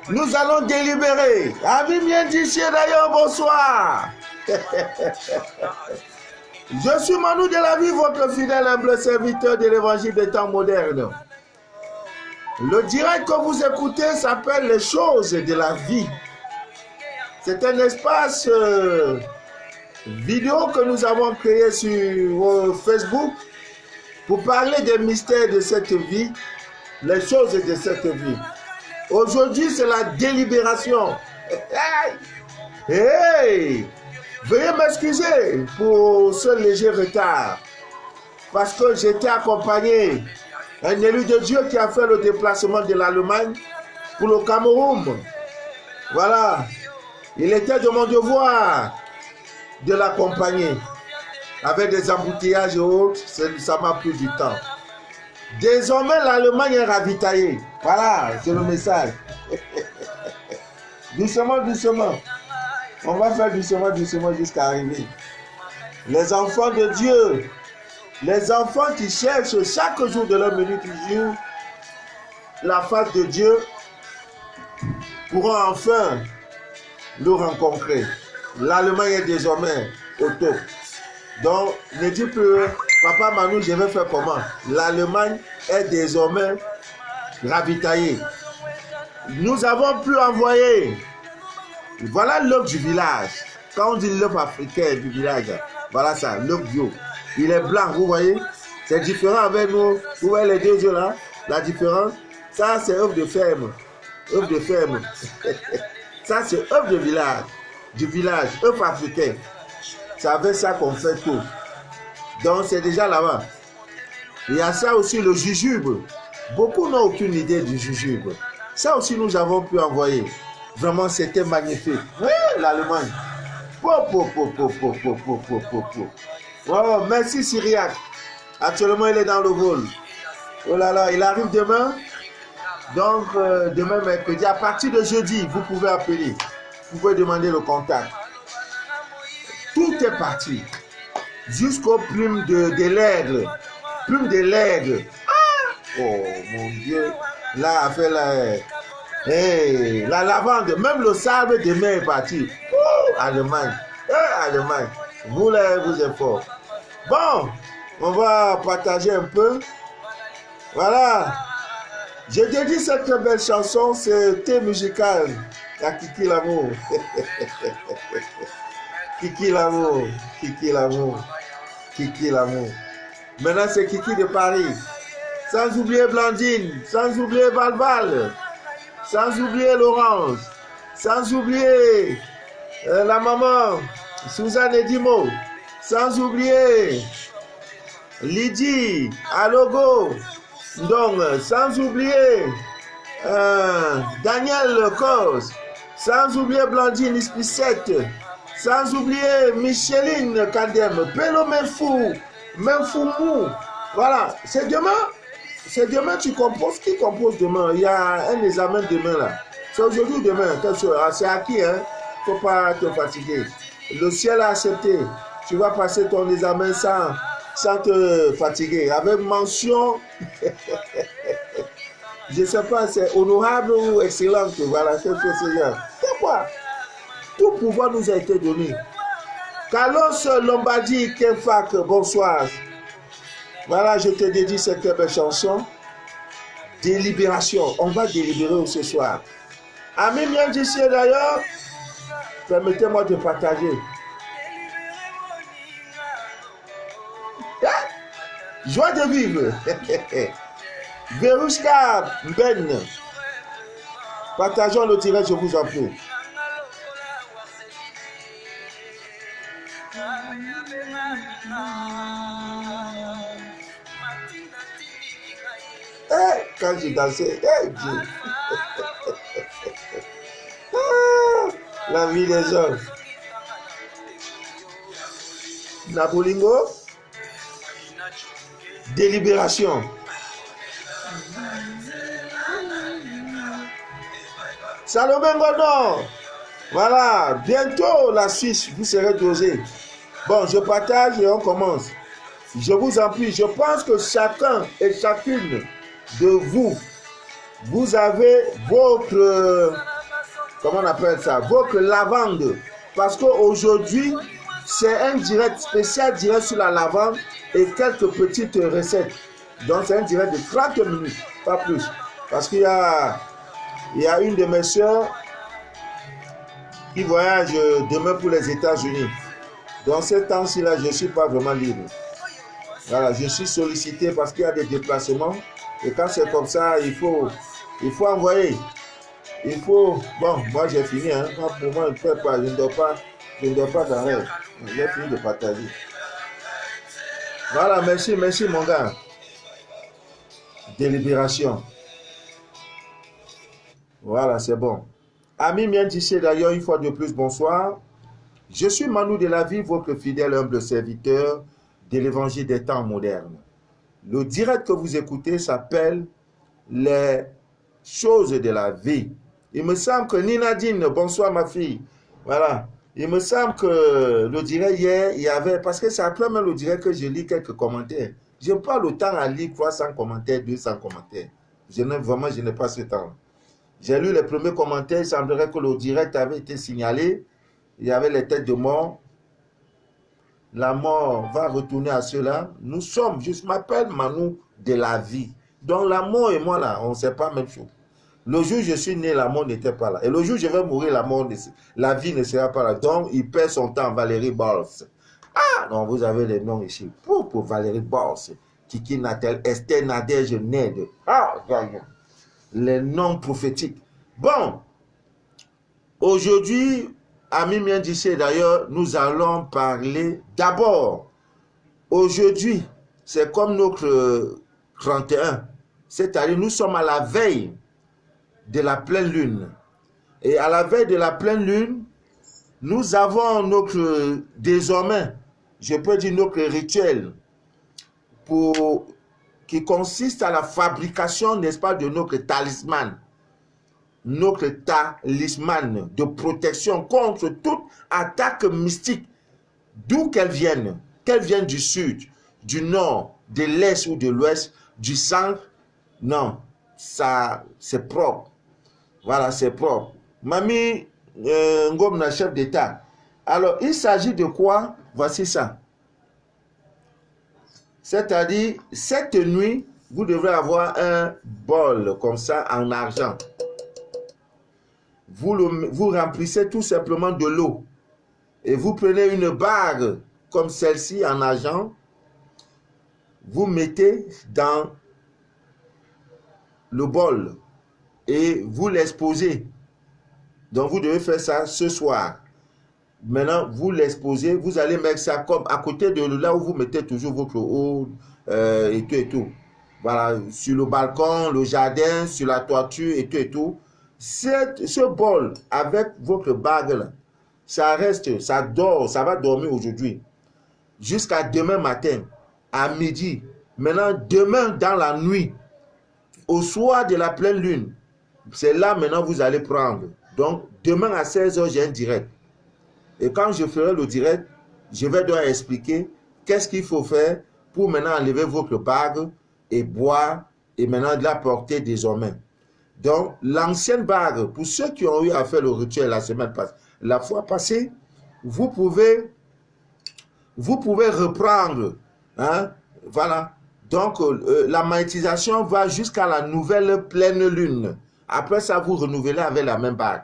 Nous allons délibérer. Ami bien d'ici d'ailleurs, bonsoir. Je suis Manu de la vie, votre fidèle humble serviteur de l'évangile des temps modernes. Le direct que vous écoutez s'appelle Les choses de la vie. C'est un espace vidéo que nous avons créé sur Facebook pour parler des mystères de cette vie, les choses de cette vie. Aujourd'hui, c'est la délibération. Hey! Veuillez m'excuser pour ce léger retard, parce que j'étais accompagné d'un élu de Dieu qui a fait le déplacement de l'Allemagne pour le Cameroun. Voilà, il était de mon devoir de l'accompagner. Avec des embouteillages et autres, ça m'a pris du temps. Désormais, l'Allemagne est ravitaillée. Voilà, c'est le message. Doucement, doucement. On va faire doucement, doucement jusqu'à arriver. Les enfants de Dieu, les enfants qui cherchent chaque jour de leur menu du jour la face de Dieu, pourront enfin le rencontrer. L'Allemagne est désormais au top. Donc, ne dis plus, papa Manu, je vais faire comment? L'Allemagne est désormais ravitaillée. Nous avons pu envoyer, voilà l'œuf du village. Quand on dit l'œuf africain du village, voilà ça, l'œuf bio. Il est blanc, vous voyez? C'est différent avec nous. Vous voyez les deux yeux là? La différence? Ça, c'est œuf de ferme. Œuf de ferme. Ça, c'est œuf de village. Du village, œuf africain. C'est avec ça qu'on fait tout. Donc, c'est déjà là-bas. Il y a ça aussi, le jujube. Beaucoup n'ont aucune idée du jujube. Ça aussi, nous avons pu envoyer. Vraiment, c'était magnifique. Oui, l'Allemagne. Oh, merci Syriac. Actuellement, il est dans le vol. Oh là là, il arrive demain. Donc, demain, mercredi, à partir de jeudi, vous pouvez appeler. Vous pouvez demander le contact. Tout est parti. Jusqu'aux plumes de l'aigle. Plumes de l'aigle. Ah! Oh mon Dieu. Là, après la lavande, même le sable demain est parti. Oh, Allemagne. Allemagne. Vous là, vous êtes fort. Bon, on va partager un peu. Voilà. Je dédie cette belle chanson, c'est thé musical à Kiki l'amour. Kiki l'amour, Kiki l'amour, Kiki l'amour. Maintenant, c'est Kiki de Paris. Sans oublier Blandine, sans oublier Valval, sans oublier Laurence, sans oublier la maman, Suzanne Edimo, sans oublier Lydie, Alogo, donc sans oublier Daniel Cos, sans oublier Blandine Ispicette, sans oublier Micheline Kandem, Pelo Menfou, Menfoumou. Voilà, c'est demain. C'est demain, tu composes. Qui compose demain? Il y a un examen demain là. C'est aujourd'hui ou demain? C'est acquis, hein? Il ne faut pas te fatiguer. Le ciel a accepté. Tu vas passer ton examen sans te fatiguer. Avec mention, je ne sais pas, c'est honorable ou excellente. Voilà, c'est ce Seigneur. Pourquoi? Tout pouvoir nous a été donné. Carlos Lombardi Kenfak, bonsoir. Voilà, je te dédie cette belle chanson. Délibération. On va délibérer ce soir. Amis bien d'ici d'ailleurs, permettez-moi de partager. Joie de vivre. Verushka Ben. Partageons le direct, je vous en prie. Quand je dansais, Dieu. La vie des hommes. Nabolingo. Délibération. Salomé Ngono. Voilà, bientôt la Suisse, vous serez dosé. Bon, je partage et on commence. Je vous en prie, je pense que chacun et chacune de vous, vous avez votre, comment on appelle ça, votre lavande. Parce qu'aujourd'hui, c'est un direct spécial direct sur la lavande et quelques petites recettes. Donc c'est un direct de 30 minutes, pas plus. Parce qu'il y a une de mes soeurs qui voyage demain pour les États-Unis. Dans ce temps-ci là, je ne suis pas vraiment libre. Voilà, je suis sollicité parce qu'il y a des déplacements. Et quand c'est comme ça, il faut envoyer. Il faut. Bon, moi j'ai fini. Hein. Pour moi, je ne peux pas. Je ne dors pas dans rêve. J'ai fini de partager. Voilà, merci mon gars. Délibération. Voilà, c'est bon. Amis bien d'ici d'ailleurs, une fois de plus, bonsoir. Je suis Manu de la vie, votre fidèle humble serviteur de l'évangile des temps modernes. Le direct que vous écoutez s'appelle les choses de la vie. Il me semble que Ninadine, bonsoir ma fille. Voilà. Il me semble que le direct hier, il y avait, parce que c'est après même le direct que je lis quelques commentaires. Je n'ai pas le temps à lire 300 commentaires, 200 commentaires. Je n'ai pas ce temps. J'ai lu les premiers commentaires, il semblerait que le direct avait été signalé. Il y avait les têtes de mort. La mort va retourner à cela. Nous sommes, je m'appelle Manu de la vie. Donc la mort et moi là, on ne sait pas la même chose. Le jour où je suis né, la mort n'était pas là. Et le jour où je vais mourir, la vie ne sera pas là. Donc il perd son temps, Valérie Bals. Ah non, vous avez les noms ici. Pour Valérie Bals, Kiki Natel, Esther Nadège Ned. Ah, les noms prophétiques. Bon, aujourd'hui, Ami bien d'ici d'ailleurs, nous allons parler d'abord. Aujourd'hui, c'est comme notre 31. C'est-à-dire, nous sommes à la veille de la pleine lune. Et à la veille de la pleine lune, nous avons notre, désormais, je peux dire notre rituel, qui consiste à la fabrication, n'est-ce pas, de notre talisman. Notre talisman de protection contre toute attaque mystique, d'où qu'elle vienne du sud, du nord, de l'est ou de l'ouest, du centre, non, ça c'est propre. Voilà, c'est propre. Mamie Ngom, la chef d'État. Alors, il s'agit de quoi? Voici ça. C'est-à-dire, cette nuit, vous devrez avoir un bol comme ça en argent. Vous remplissez tout simplement de l'eau et vous prenez une bague comme celle-ci en argent, vous mettez dans le bol et vous l'exposez. Donc vous devez faire ça ce soir. Maintenant, vous l'exposez, vous allez mettre ça comme à côté de là où vous mettez toujours votre eau et tout et tout. Voilà, sur le balcon, le jardin, sur la toiture et tout et tout. Ce bol avec votre bague là, ça reste, ça dort, ça va dormir aujourd'hui jusqu'à demain matin à midi. Maintenant, demain dans la nuit, au soir de la pleine lune, c'est là maintenant vous allez prendre. Donc demain à 16h, j'ai un direct. Et quand je ferai le direct, je vais donc expliquer qu'est-ce qu'il faut faire pour maintenant enlever votre bague et boire et maintenant de la porter désormais. Donc, l'ancienne bague, pour ceux qui ont eu à faire le rituel la semaine passée, la fois passée, vous pouvez reprendre. Hein? Voilà. Donc, la magnétisation va jusqu'à la nouvelle pleine lune. Après ça, vous renouvelez avec la même bague.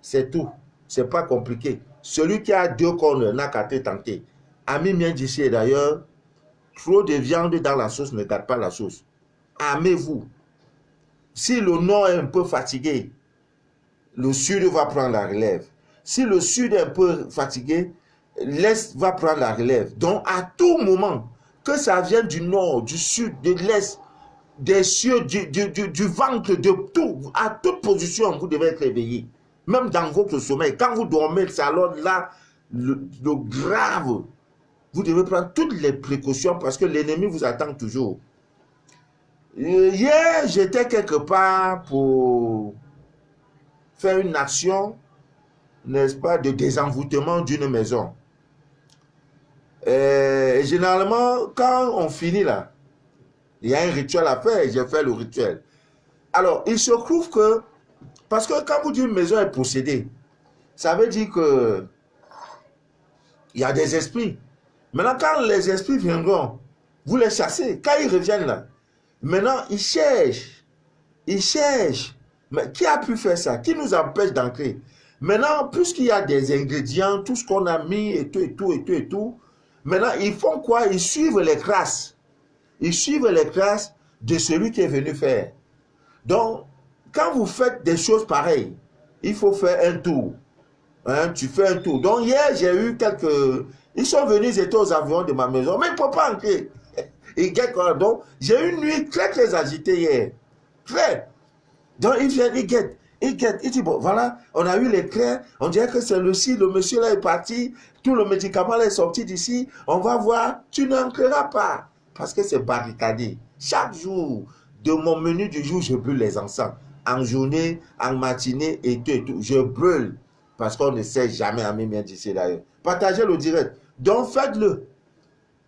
C'est tout. C'est pas compliqué. Celui qui a 2 cornes n'a qu'à te tenter. Ami bien d'ici d'ailleurs, trop de viande dans la sauce ne gâte pas la sauce. Aimez-vous. Si le nord est un peu fatigué, le sud va prendre la relève. Si le sud est un peu fatigué, l'Est va prendre la relève. Donc, à tout moment, que ça vienne du nord, du sud, de l'Est, des cieux, du ventre, de tout, à toute position, vous devez être réveillé. Même dans votre sommeil. Quand vous dormez, c'est alors là, le grave. Vous devez prendre toutes les précautions parce que l'ennemi vous attend toujours. Hier, j'étais quelque part pour faire une action, n'est-ce pas, de désenvoûtement d'une maison. Et généralement, quand on finit là, il y a un rituel à faire et j'ai fait le rituel. Alors, il se trouve que, parce que quand vous dites une maison est possédée, ça veut dire que il y a des esprits. Maintenant, quand les esprits viendront, vous les chassez. Quand ils reviennent là, maintenant, ils cherchent. Ils cherchent. Mais qui a pu faire ça? Qui nous empêche d'entrer? Maintenant, puisqu'il y a des ingrédients, tout ce qu'on a mis et tout, maintenant, ils font quoi? Ils suivent les traces. Ils suivent les traces de celui qui est venu faire. Donc, quand vous faites des choses pareilles, il faut faire un tour. Hein, tu fais un tour. Donc, hier, j'ai eu quelques... Ils sont venus, ils étaient aux environs de ma maison, mais ils ne peuvent pas entrer. Ils guettent. Donc, j'ai eu une nuit très, très agitée hier. Très. Donc, ils viennent, ils guettent. Ils guettent. Ils disent, bon, voilà, on a eu les clairs. On dirait que c'est le monsieur là est parti. Tout le médicament là est sorti d'ici. On va voir. Tu n'entreras pas. Parce que c'est barricadé. Chaque jour de mon menu du jour, je brûle les encens. En journée, en matinée et tout. Je brûle. Parce qu'on ne sait jamais à mes d'ici d'ailleurs. Partagez le direct. Donc faites-le.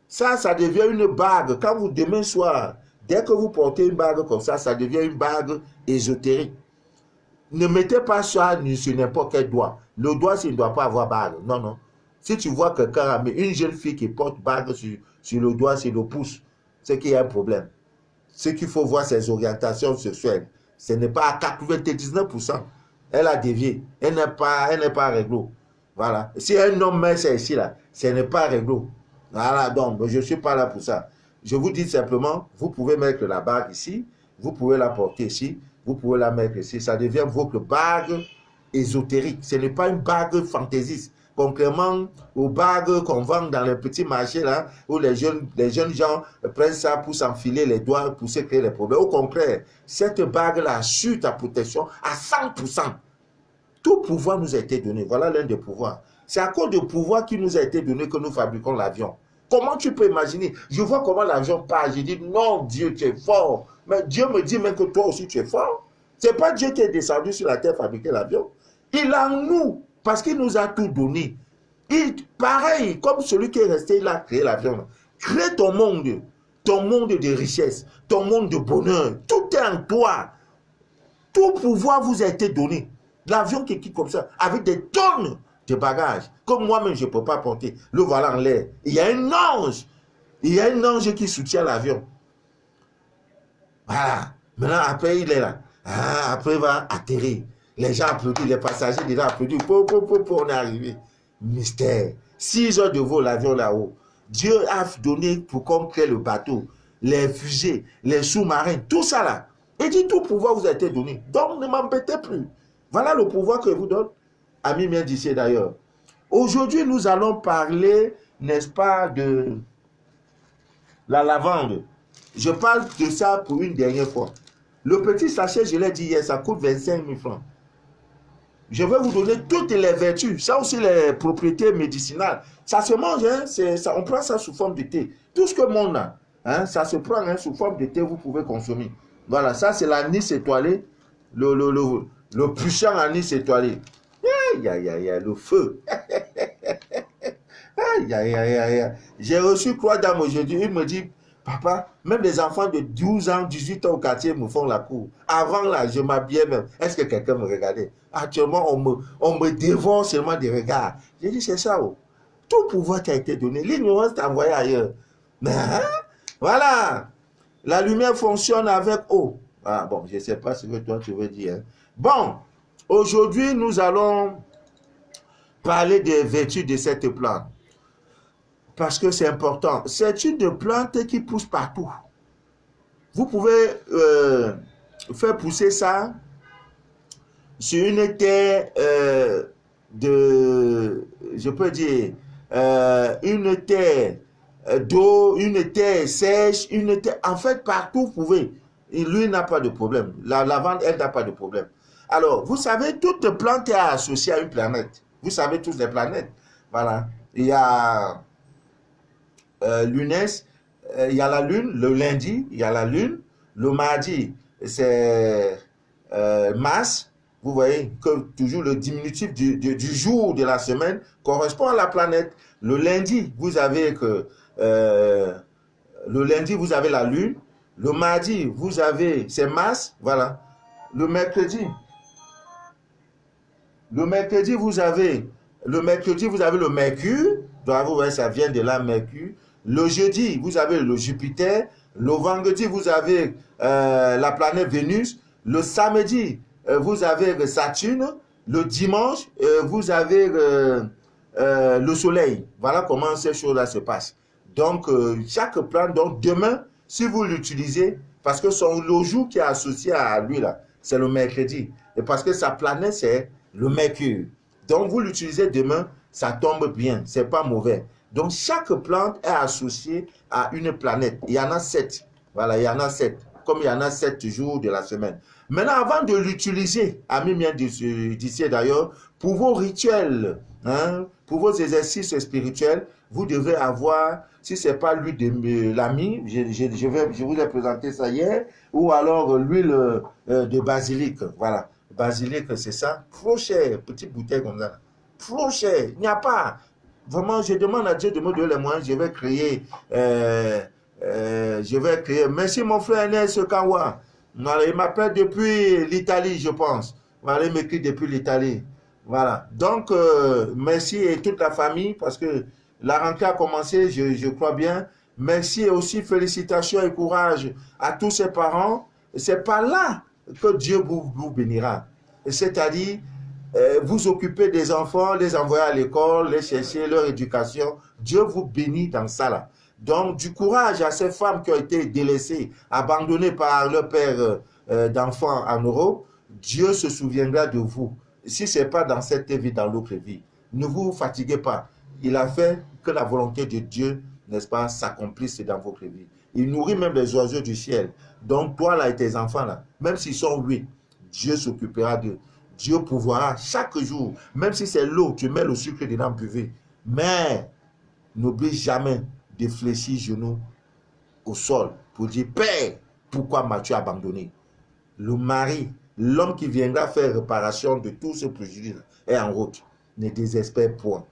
Ça devient une bague. Quand vous, demain soir, dès que vous portez une bague comme ça devient une bague ésotérique. Ne mettez pas ça sur n'importe quel doigt. Le doigt, il ne doit pas avoir bague. Non, non. Si tu vois quelqu'un a mis une jeune fille qui porte bague sur le doigt, sur le pouce, c'est qu'il y a un problème. Ce qu'il faut voir, ses orientations sexuelles. Ce n'est pas à 99%. Elle a dévié. Elle n'est pas réglo. Voilà. Si un homme met ça ici, là, ce n'est pas réglo. Voilà, donc, je ne suis pas là pour ça. Je vous dis simplement, vous pouvez mettre la bague ici, vous pouvez la porter ici, vous pouvez la mettre ici. Ça devient votre bague ésotérique. Ce n'est pas une bague fantaisiste. Contrairement aux bagues qu'on vend dans les petits marchés, là, où les jeunes gens prennent ça pour s'enfiler les doigts, pour se créer les problèmes. Au contraire, cette bague-là assure ta protection à 100%. Tout pouvoir nous a été donné. Voilà l'un des pouvoirs. C'est à cause du pouvoir qui nous a été donné que nous fabriquons l'avion. Comment tu peux imaginer? Je vois comment l'avion part. Je dis, non, Dieu, tu es fort. Mais Dieu me dit même que toi aussi, tu es fort. Ce n'est pas Dieu qui est descendu sur la terre fabriquer l'avion. Il a en nous, parce qu'il nous a tout donné. Pareil, comme celui qui est resté, il a créé l'avion. Crée ton monde de richesse, ton monde de bonheur. Tout est en toi. Tout pouvoir vous a été donné. L'avion qui quitte comme ça, avec des tonnes de bagages, comme moi-même je ne peux pas porter, le voilà en l'air. Il y a un ange. Il y a un ange qui soutient l'avion. Voilà. Maintenant, après, il est là. Ah, après, il va atterrir. Les gens applaudissent, les passagers déjà applaudissent. On est arrivé. Mystère. 6 heures de vol, l'avion là-haut. Dieu a donné pour qu'on crée le bateau, les fusées, les sous-marins, tout ça là. Il dit tout pouvoir vous a été donné. Donc, ne m'embêtez plus. Voilà le pouvoir que je vous donne. Ami bien d'ici d'ailleurs. Aujourd'hui, nous allons parler, n'est-ce pas, de la lavande. Je parle de ça pour une dernière fois. Le petit sachet, je l'ai dit hier, ça coûte 25 000 francs. Je vais vous donner toutes les vertus. Ça aussi, les propriétés médicinales. Ça se mange, hein, on prend ça sous forme de thé. Tout ce que le monde a, hein, ça se prend sous forme de thé, vous pouvez consommer. Voilà, ça c'est l'anis étoilé. Le puissant anis étoilé. Aïe, aïe, aïe, aïe, le feu. Aïe, aïe, aïe, aïe. J'ai reçu 3 dames aujourd'hui. Il me dit, papa, même les enfants de 12 ans, 18 ans au quartier me font la cour. Avant là, je m'habillais même. Est-ce que quelqu'un me regardait? Actuellement, on me dévore seulement des regards. J'ai dit, c'est ça. Oh. Tout pouvoir qui a été donné. L'ignorance t'a envoyé ailleurs. Hein? Voilà. La lumière fonctionne avec eau. Ah bon, je ne sais pas ce que toi tu veux dire. Hein. Bon, aujourd'hui, nous allons parler des vertus de cette plante. Parce que c'est important. C'est une plante qui pousse partout. Vous pouvez faire pousser ça sur une terre je peux dire, une terre d'eau, une terre sèche, une terre... En fait, partout, vous pouvez. Et lui n'a pas de problème. La lavande, elle n'a pas de problème. Alors, vous savez, toute plante est associée à une planète. Vous savez tous les planètes. Voilà. Il y a Lunès, il y a la lune, le lundi, il y a la lune. Le mardi, c'est Mars. Vous voyez que toujours le diminutif du jour de la semaine correspond à la planète. Le lundi, vous avez que le lundi, vous avez la lune. Le mardi, vous avez, c'est Mars, voilà. Le mercredi, vous avez le Mercure. Donc, vous voyez, ça vient de là, Mercure. Le jeudi, vous avez le Jupiter. Le vendredi, vous avez la planète Vénus. Le samedi, vous avez Saturne. Le dimanche, vous avez le Soleil. Voilà comment ces choses-là se passent. Donc, chaque planète, donc demain, si vous l'utilisez, parce que le jour qui est associé à lui, là, c'est le mercredi. Et parce que sa planète, c'est le Mercure. Donc, vous l'utilisez demain, ça tombe bien, c'est pas mauvais. Donc, chaque plante est associée à une planète. Il y en a 7. Voilà, il y en a 7. Comme il y en a 7 jours de la semaine. Maintenant, avant de l'utiliser, ami mien d'ici d'ailleurs, pour vos rituels, hein, pour vos exercices spirituels, vous devez avoir, si ce n'est pas l'huile de l'ami, je vous ai présenté ça hier, ou alors l'huile de basilic. Voilà, basilic, c'est ça. Trop cher, petite bouteille comme ça. Trop cher, il n'y a pas. Vraiment, je demande à Dieu de me donner les moyens, je vais créer. Merci mon frère Nes Kawa. Il m'appelle depuis l'Italie, je pense. Voilà, il m'écrit depuis l'Italie. Voilà. Donc, merci et toute la famille parce que la rentrée a commencé, je crois bien. Merci et aussi félicitations et courage à tous ces parents. C'est par là que Dieu vous bénira. C'est-à-dire, vous occupez des enfants, les envoyer à l'école, les chercher, leur éducation. Dieu vous bénit dans ça là. Donc, du courage à ces femmes qui ont été délaissées, abandonnées par leur père d'enfants en Europe. Dieu se souviendra de vous. Si ce n'est pas dans cette vie, dans l'autre vie. Ne vous fatiguez pas. Il a fait que la volonté de Dieu, n'est-ce pas, s'accomplisse dans votre vie. Il nourrit même les oiseaux du ciel. Donc, toi là et tes enfants là, même s'ils sont 8, Dieu s'occupera d'eux. Dieu pourvoira chaque jour. Même si c'est l'eau, tu mets le sucre dedans, buvez. Mais, n'oublie jamais de fléchir genoux au sol pour dire, Père, pourquoi m'as-tu abandonné? Le mari, l'homme qui viendra faire réparation de tout ce préjudice est en route. Ne désespère point.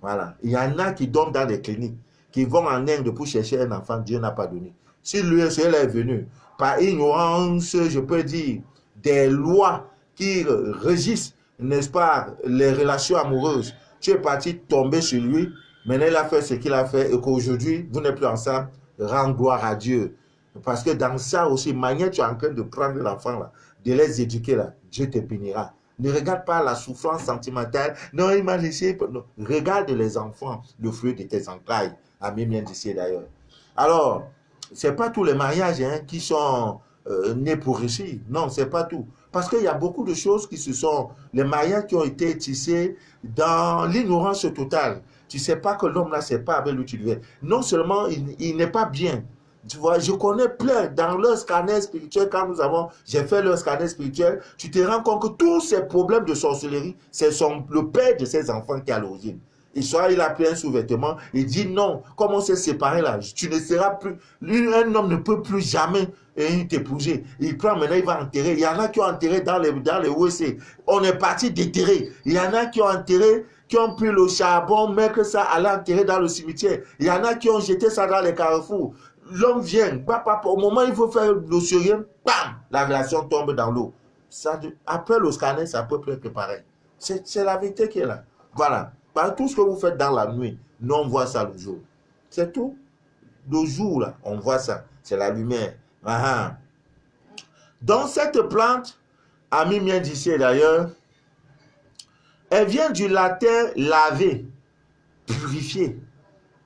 Voilà. Il y en a qui donnent dans les cliniques, qui vont en Inde pour chercher un enfant, Dieu n'a pas donné. Si lui est venu par ignorance, je peux dire, des lois qui régissent, n'est-ce pas, les relations amoureuses, tu es parti tomber sur lui, maintenant il a fait ce qu'il a fait et qu'aujourd'hui, vous n'êtes plus ensemble, rends gloire à Dieu. Parce que dans ça aussi, manière tu es en train de prendre l'enfant là, de les éduquer là, Dieu te bénira. Ne regarde pas la souffrance sentimentale. Non, il m'a laissé. Non. Regarde les enfants, le fruit de tes entrailles. Ami bien d'ici d'ailleurs. Alors, ce n'est pas tous les mariages hein, qui sont nés pour réussir. Non, ce n'est pas tout. Parce qu'il y a beaucoup de choses qui se sont... Les mariages qui ont été tissés dans l'ignorance totale. Tu ne sais pas que l'homme là, c'est pas avec lui tu devais. Non seulement il n'est pas bien. Tu vois, je connais plein dans leur scanner spirituel, quand j'ai fait leur scanner spirituel, tu te rends compte que tous ces problèmes de sorcellerie, c'est le père de ses enfants qui est à l'origine. Il a pris un sous-vêtement, il dit non, comme on s'est séparés là, tu ne seras plus, un homme ne peut plus jamais t'épouser. Il prend maintenant, il va enterrer. Il y en a qui ont enterré dans les WC. On est parti déterrer. Il y en a qui ont enterré, qui ont pris le charbon, mettre ça à l'enterrer dans le cimetière. Il y en a qui ont jeté ça dans les carrefours. L'homme vient, au moment où il faut faire le sérieux, bam, la relation tombe dans l'eau. Après le scanner, ça peut être pareil. C'est la vérité qui est là. Voilà. Par tout ce que vous faites dans la nuit, nous on voit ça le jour. C'est tout. Le jour, là, on voit ça. C'est la lumière. Donc cette plante, ami mien d'ici d'ailleurs, elle vient du latin laver, purifier.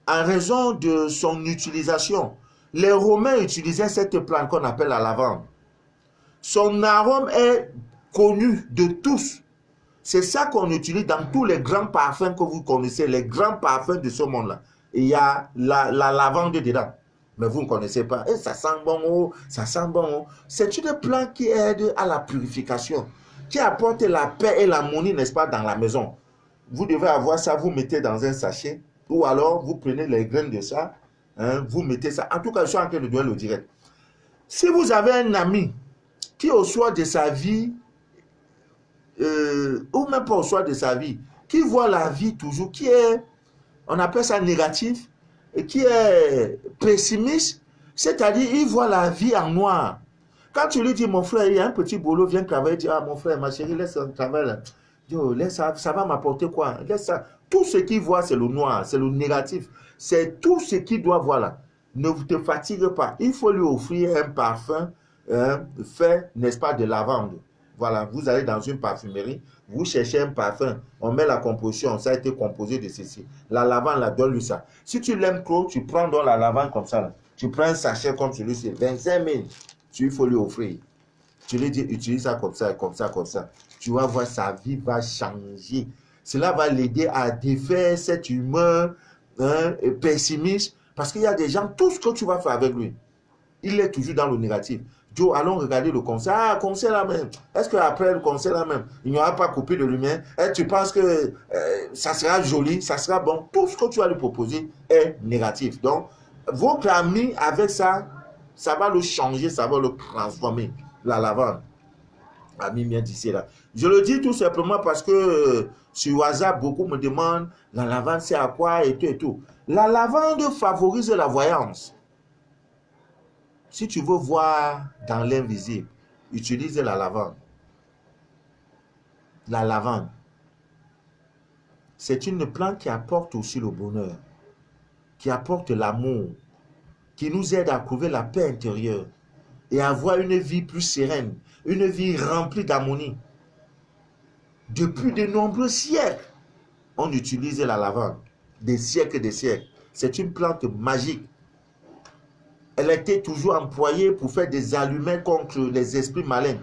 En raison de son utilisation, les Romains utilisaient cette plante qu'on appelle la lavande. Son arôme est connu de tous. C'est ça qu'on utilise dans tous les grands parfums que vous connaissez, les grands parfums de ce monde-là. Il y a la lavande dedans. Mais vous ne connaissez pas. Et ça sent bon, oh, ça sent bon. Oh. C'est une plante qui aide à la purification, qui apporte la paix et l'harmonie, n'est-ce pas, dans la maison. Vous devez avoir ça, vous mettez dans un sachet, ou alors vous prenez les graines de ça, hein, vous mettez ça. En tout cas, je suis en train de donner le direct. Si vous avez un ami qui au soir de sa vie, ou même pas au soir de sa vie, qui voit la vie toujours, qui est, on appelle ça négatif, et qui est pessimiste, c'est-à-dire il voit la vie en noir. Quand tu lui dis, mon frère, il y a un petit boulot, viens travailler, tu dis, ah mon frère, ma chérie, laisse le travail. Yo, laisse ça va m'apporter quoi? Laisse ça. Tout ce qu'il voit, c'est le noir, c'est le négatif. C'est tout ce qu'il doit voir là. Ne te fatigue pas. Il faut lui offrir un parfum fait, n'est-ce pas, de lavande. Voilà, vous allez dans une parfumerie, vous cherchez un parfum, on met la composition, ça a été composé de ceci. La lavande, là, donne-lui ça. Si tu l'aimes trop, tu prends donc la lavande comme ça. Là. Tu prends un sachet comme celui-ci, 25 000, il faut lui offrir. Tu lui dis, utilise ça comme ça, comme ça, comme ça. Tu vas voir, sa vie va changer. Cela va l'aider à défaire cette humeur pessimiste. Parce qu'il y a des gens, tout ce que tu vas faire avec lui, il est toujours dans le négatif. Joe, allons regarder le concert. Ah, concert là même. Est-ce qu'après le concert là même, il n'y aura pas coupé de lumière? Et tu penses que ça sera joli, ça sera bon? Tout ce que tu vas lui proposer est négatif. Donc, votre ami, avec ça, ça va le changer, ça va le transformer. La lavande. Ami bien d'ici là. Je le dis tout simplement parce que sur WhatsApp, beaucoup me demandent la lavande, c'est à quoi et tout et tout. La lavande favorise la voyance. Si tu veux voir dans l'invisible, utilise la lavande. La lavande, c'est une plante qui apporte aussi le bonheur, qui apporte l'amour, qui nous aide à trouver la paix intérieure et à avoir une vie plus sereine, une vie remplie d'harmonie. Depuis de nombreux siècles, on utilise la lavande, des siècles et des siècles. C'est une plante magique. Elle a été toujours employée pour faire des allumettes contre les esprits malins,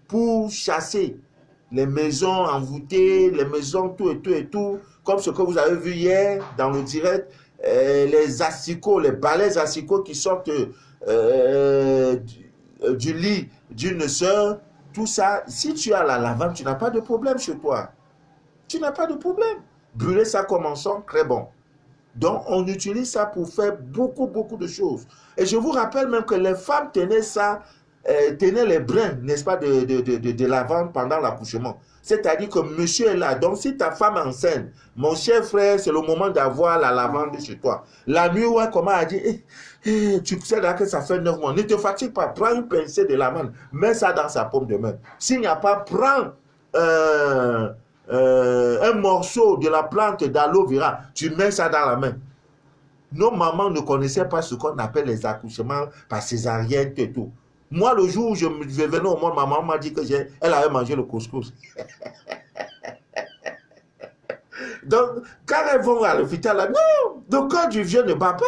pour chasser les maisons envoûtées, les maisons tout et tout et tout, comme ce que vous avez vu hier dans le direct, les asticots, les balais asticots qui sortent du lit d'une sœur, tout ça. Si tu as la lavande, tu n'as pas de problème chez toi. Tu n'as pas de problème. Brûler ça comme un sang, très bon. Donc, on utilise ça pour faire beaucoup de choses. Et je vous rappelle même que les femmes tenaient ça, tenaient les brins, n'est-ce pas, de lavande pendant l'accouchement. C'est-à-dire que monsieur est là. Donc, si ta femme est enceinte, mon cher frère, c'est le moment d'avoir la lavande chez toi. La nuit, ouais, comment a dit, tu sais là que ça fait 9 mois. Ne te fatigue pas, prends une pincée de lavande, mets ça dans sa paume de main. S'il n'y a pas, prends un morceau de la plante d'aloe vera, tu mets ça dans la main. Nos mamans ne connaissaient pas ce qu'on appelle les accouchements par césarienne et tout. Moi, le jour où je venais au monde, ma maman m'a dit qu'elle avait mangé le couscous. Donc, quand elles vont à l'hôpital, là, non, le corps du vieux ne bat pas.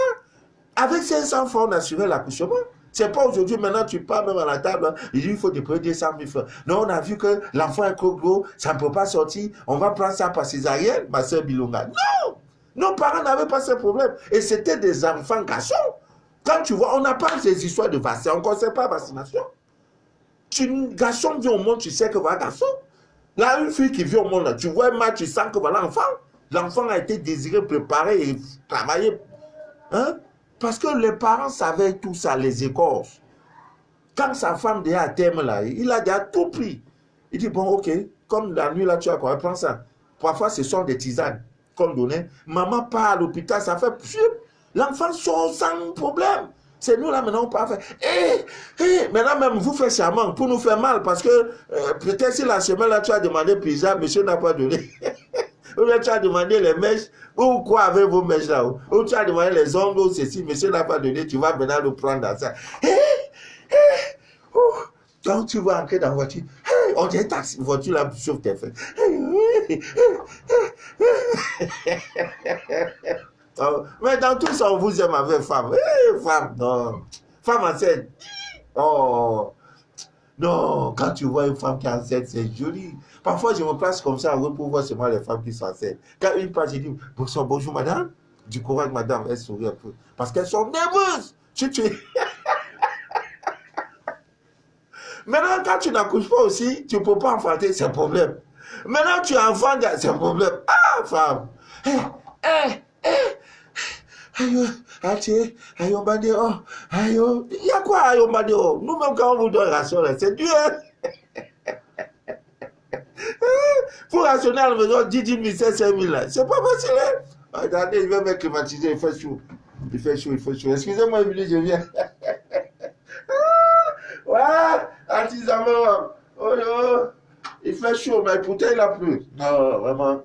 Avec 500 francs, on assurait l'accouchement. C'est pas aujourd'hui, maintenant tu pars même à la table, il dit il faut déployer 200 000 francs. Non, on a vu que l'enfant est trop gros, ça ne peut pas sortir, on va prendre ça par césarienne, ma soeur Bilonga. Non! Nos parents n'avaient pas ce problème. Et c'était des enfants garçons. Quand tu vois, on n'a pas ces histoires de vaccin, on ne connaît pas la vaccination. Un garçon vient au monde, tu sais que voilà garçon. Là, une fille qui vient au monde, là, tu vois un match, tu sens que voilà l'enfant. L'enfant a été désiré, préparé et travaillé. Hein? Parce que les parents savaient tout ça, les écorces. Quand sa femme déjà à terme là, il a déjà tout pris. Il dit, bon, ok, comme la nuit là, tu as quoi, prends ça. Parfois, ce sont des tisanes qu'on donnait. Maman part à l'hôpital, ça fait pfiou. L'enfant sort sans problème. C'est nous là maintenant, on peut faire. Maintenant même, vous faites charmant pour nous faire mal parce que peut-être si la semaine là, tu as demandé pizza, monsieur n'a pas donné. Ou bien tu as demandé les mèches, ou quoi avec vos mèches là, ou tu as demandé les ongles, ou ceci, monsieur n'a pas donné, tu vas maintenant le prendre dans ça. Donc tu vas entrer dans la voiture, on dirait taxi, voiture là, chauffe tes fesses. Mais dans tout ça, on vous aime avec femme. Femme, non. Femme enceinte. Oh. Non, quand tu vois une femme qui est enceinte, c'est joli. Parfois, je me place comme ça pour voir seulement les femmes qui s'en servent. Quand une page, je dis bonsoir, bonjour madame. Du courage, madame, elle sourit un peu. Parce qu'elles sont nerveuses. Maintenant, quand tu n'accouches pas aussi, tu ne peux pas enfanter, c'est un problème. Maintenant, tu enfantes, c'est un problème. Ah, femme. Aïe, on va dire, oh, aïe, il y a quoi, aïe, on va dire, oh. Nous-mêmes, quand on vous donne ration, c'est dur. Pour rationner à la maison, 10 000, 5 000, c'est pas facile. Hein? Attendez, je vais me climatiser, il fait chaud. Il fait chaud. Excusez-moi, Émilie, je viens. Ouais, artisanat. Oh non, il fait chaud, mais pourtant il a plu. Non, vraiment.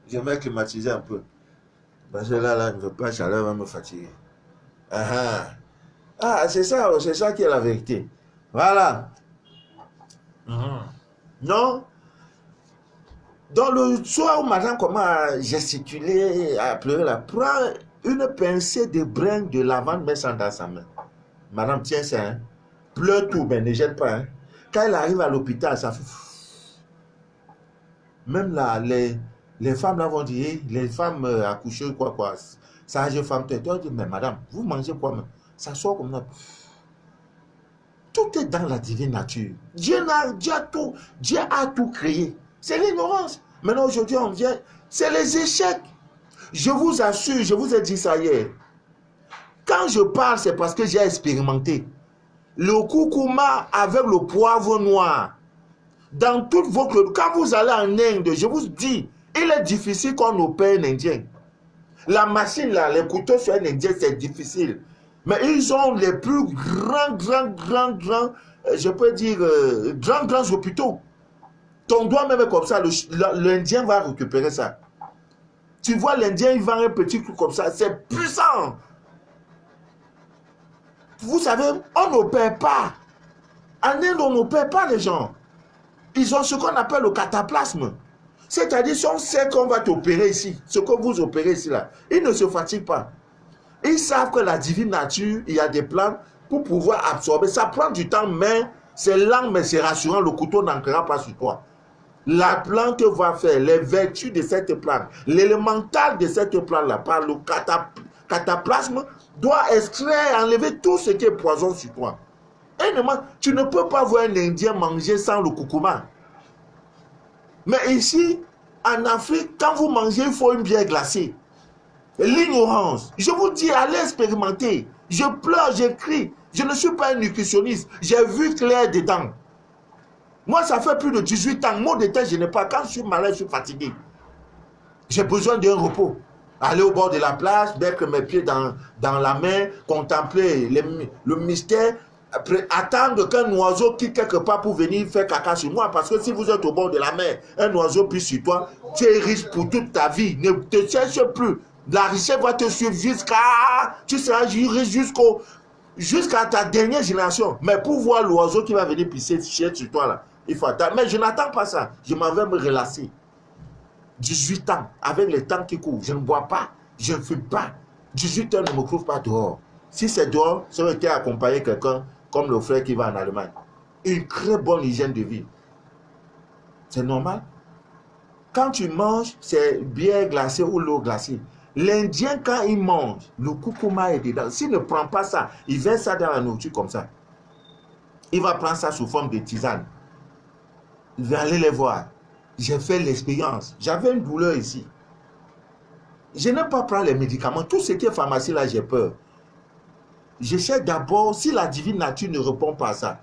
Je vais climatiser un peu. Parce que là, je ne veux pas, la chaleur va me fatiguer. C'est ça qui est la vérité. Voilà. Non. Dans le soir où madame commence à gesticuler, à pleurer, là, prend une pincée de brin de lavande, met ça dans sa main. Madame, tiens ça, hein. Pleure tout, mais ne jette pas. Hein. Quand elle arrive à l'hôpital, ça fait... Même là, les femmes là vont dire, les femmes accouchées, quoi, sage femme, tu dis, mais madame, vous mangez quoi même? Ça sort comme ça. Tout est dans la divine nature. Dieu a tout créé. C'est l'ignorance. Maintenant, aujourd'hui, on vient, c'est les échecs. Je vous assure, je vous ai dit ça hier. Quand je parle, c'est parce que j'ai expérimenté. Le curcuma avec le poivre noir, dans toutes vos clôtures, quand vous allez en Inde, je vous dis, il est difficile qu'on opère un Indien. La machine là, les couteaux sur un Indien, c'est difficile. Mais ils ont les plus grands, je peux dire, grands hôpitaux. Ton doigt même comme ça, l'Indien va récupérer ça. Tu vois, l'Indien, il vend un petit truc comme ça, c'est puissant. Vous savez, on n'opère pas. En Inde, on n'opère pas les gens. Ils ont ce qu'on appelle le cataplasme. C'est-à-dire, si on sait qu'on va t'opérer ici, ce que vous opérez ici, là, ils ne se fatiguent pas. Ils savent que la divine nature, il y a des plantes pour pouvoir absorber. Ça prend du temps, mais c'est lent, mais c'est rassurant. Le couteau n'ancrera pas sur toi. La plante va faire les vertus de cette plante, l'élémental de cette plante-là, par le cataplasme, doit extraire, enlever tout ce qui est poison sur toi. Et tu ne peux pas voir un Indien manger sans le curcuma. Mais ici, en Afrique, quand vous mangez, il faut une bière glacée. L'ignorance. Je vous dis, allez expérimenter. Je pleure, j'écris. Je ne suis pas un nutritionniste. J'ai vu clair dedans. Moi, ça fait plus de 18 ans. Mot de tête, je n'ai pas. Quand je suis malade, je suis fatigué. J'ai besoin d'un repos. Aller au bord de la plage, mettre mes pieds dans la mer, contempler le mystère, après, attendre qu'un oiseau quitte quelque part pour venir faire caca sur moi. Parce que si vous êtes au bord de la mer, un oiseau pisse sur toi, tu es riche pour toute ta vie. Ne te cherche plus. La richesse va te suivre tu seras riche jusqu'à ta dernière génération. Mais pour voir l'oiseau qui va venir pisser sur toi là, il faut attendre. Mais je n'attends pas ça. Je m'en vais me relasser. 18 ans, avec le temps qui court, je ne bois pas, je ne fume pas. 18 ans ne me trouve pas dehors. Si c'est dehors, ça aurait été accompagner quelqu'un comme le frère qui va en Allemagne. Une très bonne hygiène de vie. C'est normal. Quand tu manges, c'est bière glacée ou l'eau glacée. L'Indien, quand il mange, le curcuma est dedans. S'il ne prend pas ça, il verse ça dans la nourriture comme ça. Il va prendre ça sous forme de tisane. Il va aller les voir. J'ai fait l'expérience. J'avais une douleur ici. Je n'aime pas prendre les médicaments. Tout ce qui est pharmacie là, j'ai peur. Je cherche d'abord si la divine nature ne répond pas à ça.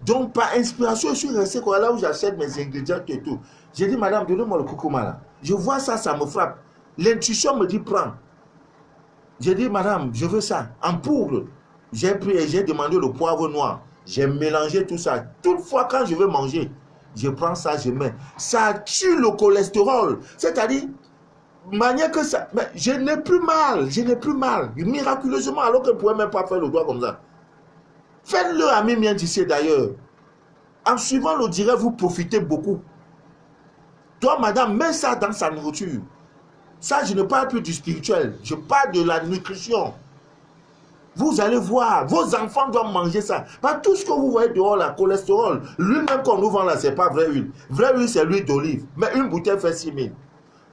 Donc, par inspiration, je suis resté là où j'achète mes ingrédients et tout. J'ai dit, madame, donnez-moi le curcuma là. Je vois ça, ça me frappe. L'intuition me dit, prends. J'ai dit, madame, je veux ça. En poudre. J'ai pris et j'ai demandé le poivre noir. J'ai mélangé tout ça. Toutefois, quand je veux manger, je prends ça, je mets. Ça tue le cholestérol. C'est-à-dire, manière que ça... Mais je n'ai plus mal. Je n'ai plus mal. Miraculeusement, alors que je ne pouvais même pas faire le doigt comme ça. Faites-le à mes miens d'ici d'ailleurs. En suivant le direct, vous profitez beaucoup. Toi, madame, mets ça dans sa nourriture. Ça, je ne parle plus du spirituel. Je parle de la nutrition. Vous allez voir, vos enfants doivent manger ça. Pas tout ce que vous voyez dehors, la cholestérol, l'huile même qu'on nous vend là, c'est pas vraie huile. Vraie huile, c'est l'huile d'olive. Mais une bouteille fait 6 000.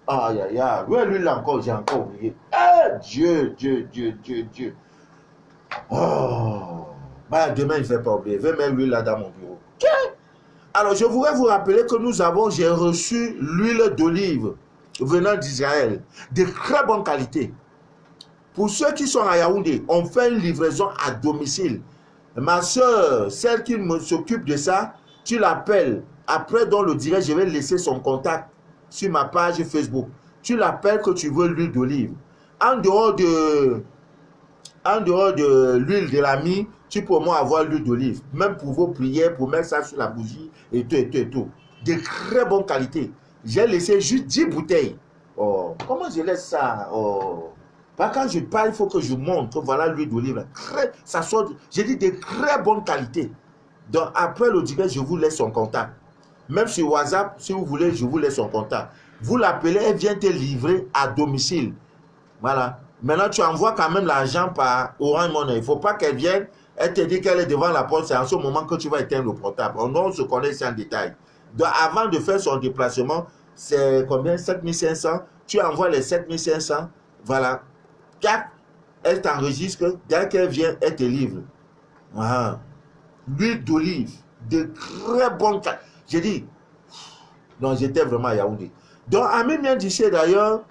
Aïe, aïe, aïe. Oui, l'huile là encore, j'ai encore oublié. Eh, Dieu, Dieu, Dieu, Dieu, Dieu. Oh. Bah, demain, il ne fait pas oublier. Je vais mettre l'huile là dans mon bureau. Alors, je voudrais vous rappeler que j'ai reçu l'huile d'olive venant d'Israël, de très bonne qualité. Pour ceux qui sont à Yaoundé, on fait une livraison à domicile. Ma soeur, celle qui s'occupe de ça, tu l'appelles. Après, dans le direct, je vais laisser son contact sur ma page Facebook. Tu l'appelles que tu veux l'huile d'olive. En dehors de l'huile de l'ami, tu peux moi avoir l'huile d'olive. Même pour vos prières, pour mettre ça sur la bougie et tout, et tout, et tout. De très bonne qualité. J'ai laissé juste 10 bouteilles. Oh, comment je laisse ça? Oh. Quand je parle, il faut que je montre. Voilà l'huile d'olive. Ça sort, j'ai dit de très bonne qualité. Donc après le direct, je vous laisse son contact. Même sur WhatsApp, si vous voulez, je vous laisse son contact. Vous l'appelez, elle vient te livrer à domicile. Voilà. Maintenant, tu envoies quand même l'argent par Orange Money. Il ne faut pas qu'elle vienne, elle te dit qu'elle est devant la porte. C'est en ce moment que tu vas éteindre le portable. On se connaît ici en détail. Donc avant de faire son déplacement, c'est combien? 7500. Tu envoies les 7500. Voilà. 4, elle t'enregistre, dès qu'elle vient, elle te livre. Voilà. L'huile d'olive, de très bonne qualité. J'ai dit, non, j'étais vraiment à Yaoundé. Donc, Ami vient d'ici d'ailleurs,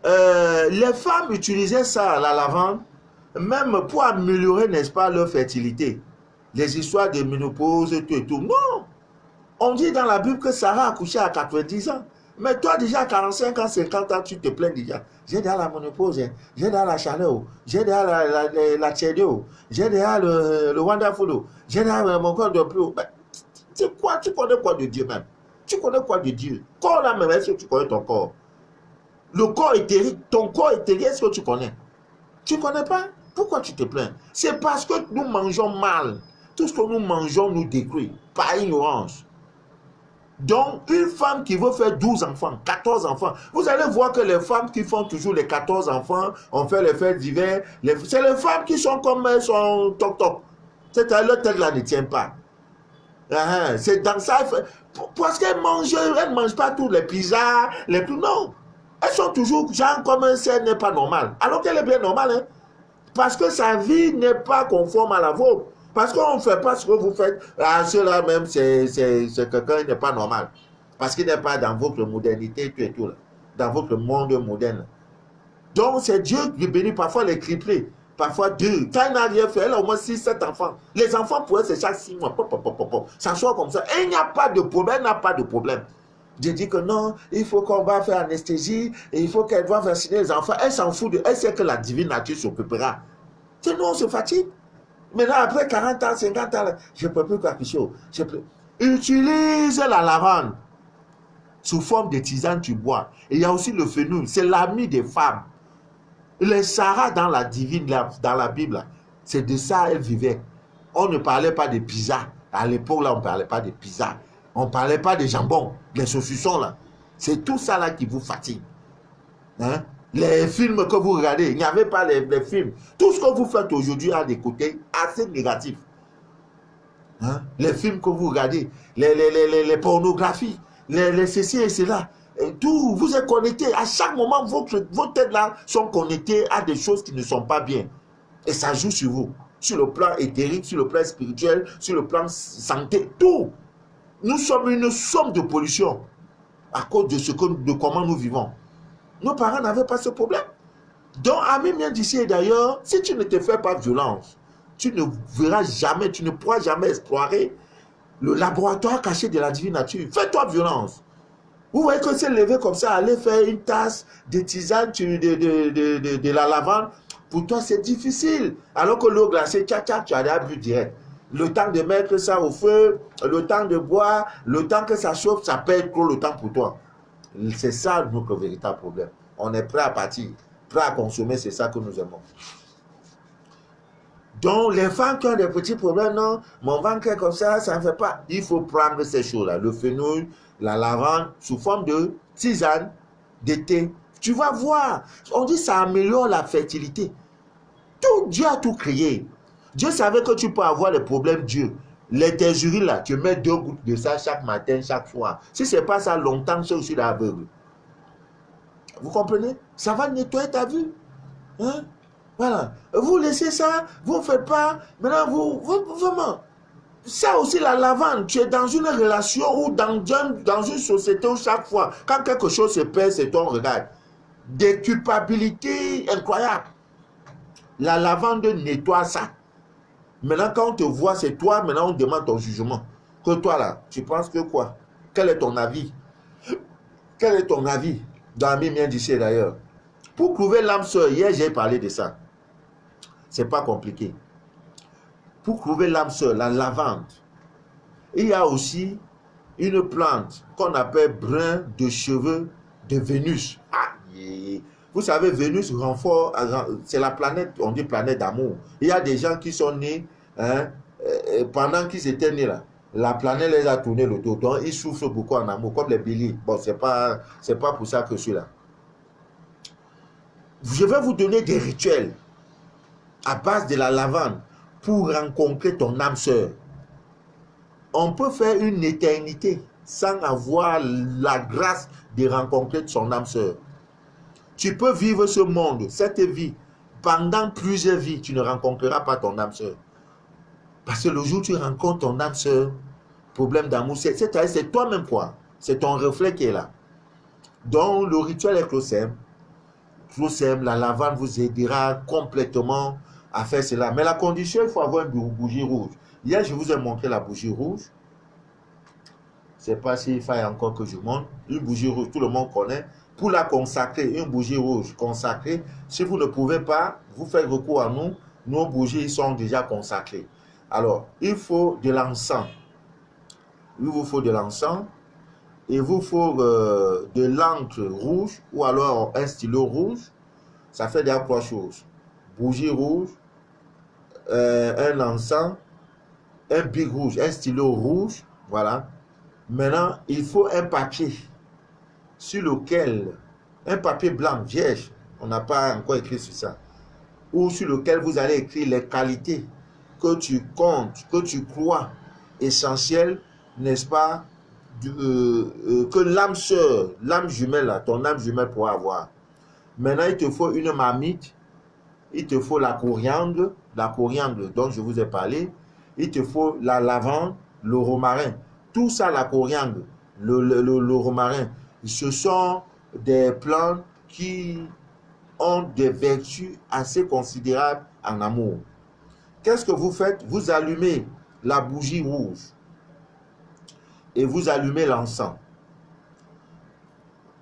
les femmes utilisaient ça, la lavande, même pour améliorer, n'est-ce pas, leur fertilité. Les histoires de ménopause et tout et tout. Non! On dit dans la Bible que Sarah a accouché à 90 ans. Mais toi, déjà à 45 ans, 50 ans, tu te plains déjà. J'ai déjà la ménopause, j'ai déjà la chaleur, j'ai déjà la tchédio, j'ai déjà le wonderful, j'ai déjà mon corps de plus. C'est quoi? Tu connais quoi de Dieu même? Tu connais quoi de Dieu? Corps là même, est-ce que tu connais ton corps? Le corps éthérique, ton corps éthérique, est-ce que tu connais? Tu ne connais pas? Pourquoi tu te plains? C'est parce que nous mangeons mal. Tout ce que nous mangeons nous détruit par ignorance. Donc, une femme qui veut faire 12 enfants, 14 enfants, vous allez voir que les femmes qui font toujours les 14 enfants, on fait les fêtes d'hiver, c'est les femmes qui sont comme elles sont toc-toc. C'est-à-dire leur tête là ne tient pas. C'est dans ça, parce qu'elles ne mangent pas tous les pizzas, les plus non. Elles sont toujours genre comme un cerf n'est pas normal. Alors qu'elle est bien normale, hein? Parce que sa vie n'est pas conforme à la vôtre. Parce qu'on ne fait pas ce que vous faites. Ah, cela même, c'est quelqu'un qui n'est pas normal. Parce qu'il n'est pas dans votre modernité, tout et tout, là. Dans votre monde moderne. Donc, c'est Dieu qui bénit parfois les triplés. Parfois 2. Quand il n'a rien fait, elle a au moins 6, 7 enfants. Les enfants, pour eux, c'est chaque 6 mois. Ça soit comme ça. Et il n'y a pas de problème, il n'y a pas de problème. Dieu dit que non, il faut qu'on va faire anesthésie, et il faut qu'elle va vacciner les enfants. Elle s'en fout elle sait que la divine nature s'occupera. C'est nous, on se fatigue. Maintenant, après 40 ans, 50 ans, je ne peux plus quelque chose. Utilise la lavande sous forme de tisane, tu bois. Et il y a aussi le fenouil, c'est l'ami des femmes. Les Sarah dans la divine, dans la Bible, c'est de ça elles vivaient. On ne parlait pas de pizza. À l'époque, là, on ne parlait pas de pizza. On ne parlait pas de jambon, les saucissons, là. C'est tout ça, là, qui vous fatigue. Hein? Les films que vous regardez, il n'y avait pas les films. Tout ce que vous faites aujourd'hui a des côtés assez négatifs. Hein? Les films que vous regardez, les pornographies, les ceci et cela, et tout, vous êtes connecté. À chaque moment, vos têtes là sont connectées à des choses qui ne sont pas bien. Et ça joue sur vous. Sur le plan éthérique, sur le plan spirituel, sur le plan santé, tout. Nous sommes une somme de pollution à cause de comment nous vivons. Nos parents n'avaient pas ce problème. Donc, Ami vient d'ici et d'ailleurs, si tu ne te fais pas violence, tu ne verras jamais, tu ne pourras jamais explorer le laboratoire caché de la divine nature. Fais-toi violence. Vous voyez que c'est levé comme ça, aller faire une tasse de tisane de la lavande, pour toi c'est difficile. Alors que l'eau glacée, tu as bu direct. Le temps de mettre ça au feu, le temps de boire, le temps que ça chauffe, ça perd trop le temps pour toi. C'est ça notre véritable problème. On est prêt à partir, prêt à consommer, c'est ça que nous aimons. Donc, les femmes qui ont des petits problèmes, non, mon ventre est comme ça ne fait pas. Il faut prendre ces choses-là, le fenouil, la lavande, sous forme de tisane, de thé. Tu vas voir, on dit que ça améliore la fertilité. Tout, Dieu a tout créé. Dieu savait que tu peux avoir les problèmes, Dieu. Les tes urines là, tu mets 2 gouttes de ça chaque matin, chaque soir. Si ce n'est pas ça longtemps, c'est aussi l'aveugle. Vous comprenez? Ça va nettoyer ta vie. Hein? Voilà. Vous laissez ça, vous ne faites pas. Maintenant, vous vraiment. Ça aussi, la lavande, tu es dans une relation ou dans une société où chaque fois, quand quelque chose se perd, c'est ton regard. Des culpabilités incroyables. La lavande nettoie ça. Maintenant, quand on te voit, c'est toi, maintenant on demande ton jugement. Que toi là, tu penses que quoi? Quel est ton avis? Quel est ton avis? Dans la Bible d'ici d'ailleurs. Pour trouver l'âme sœur, hier j'ai parlé de ça. C'est pas compliqué. Pour trouver l'âme sœur, la lavande, il y a aussi une plante qu'on appelle brin de cheveux de Vénus. Ah, vous savez, Vénus renforce, c'est la planète, on dit planète d'amour. Il y a des gens qui sont nés, hein, pendant qu'ils étaient nés là, la planète les a tourné le dos. Donc, ils souffrent beaucoup en amour, comme les béliers. Bon, c'est pas pour ça que je suis là. Je vais vous donner des rituels à base de la lavande pour rencontrer ton âme sœur. On peut faire une éternité sans avoir la grâce de rencontrer son âme sœur. Tu peux vivre ce monde, cette vie, pendant plusieurs vies, tu ne rencontreras pas ton âme sœur. Parce que le jour où tu rencontres ton âme sœur, problème d'amour, c'est toi-même quoi. C'est ton reflet qui est là. Donc le rituel est closem. Closem, la lavande vous aidera complètement à faire cela. Mais la condition, il faut avoir une bougie rouge. Hier, je vous ai montré la bougie rouge. Je ne sais pas s'il faille encore que je montre. Une bougie rouge, tout le monde connaît. Pour la consacrer, une bougie rouge consacrée, si vous ne pouvez pas, vous faites recours à nous. Nos bougies sont déjà consacrées. Alors, il faut de l'encens. Il vous faut de l'encens. Il vous faut de l'encre rouge ou alors un stylo rouge. Ça fait déjà 3 choses. Bougie rouge, un encens, un bic rouge, un stylo rouge. Voilà. Maintenant, il faut un papier sur lequel, un papier blanc, vierge, on n'a pas encore écrit sur ça, ou sur lequel vous allez écrire les qualités que tu comptes, que tu crois essentielles, n'est-ce pas, que l'âme sœur, l'âme jumelle, ton âme jumelle pourra avoir. Maintenant, il te faut une marmite, il te faut la coriandre dont je vous ai parlé, il te faut la lavande, le romarin. Tout ça, la coriandre, le romarin, ce sont des plantes qui ont des vertus assez considérables en amour. Qu'est-ce que vous faites? Vous allumez la bougie rouge et vous allumez l'encens.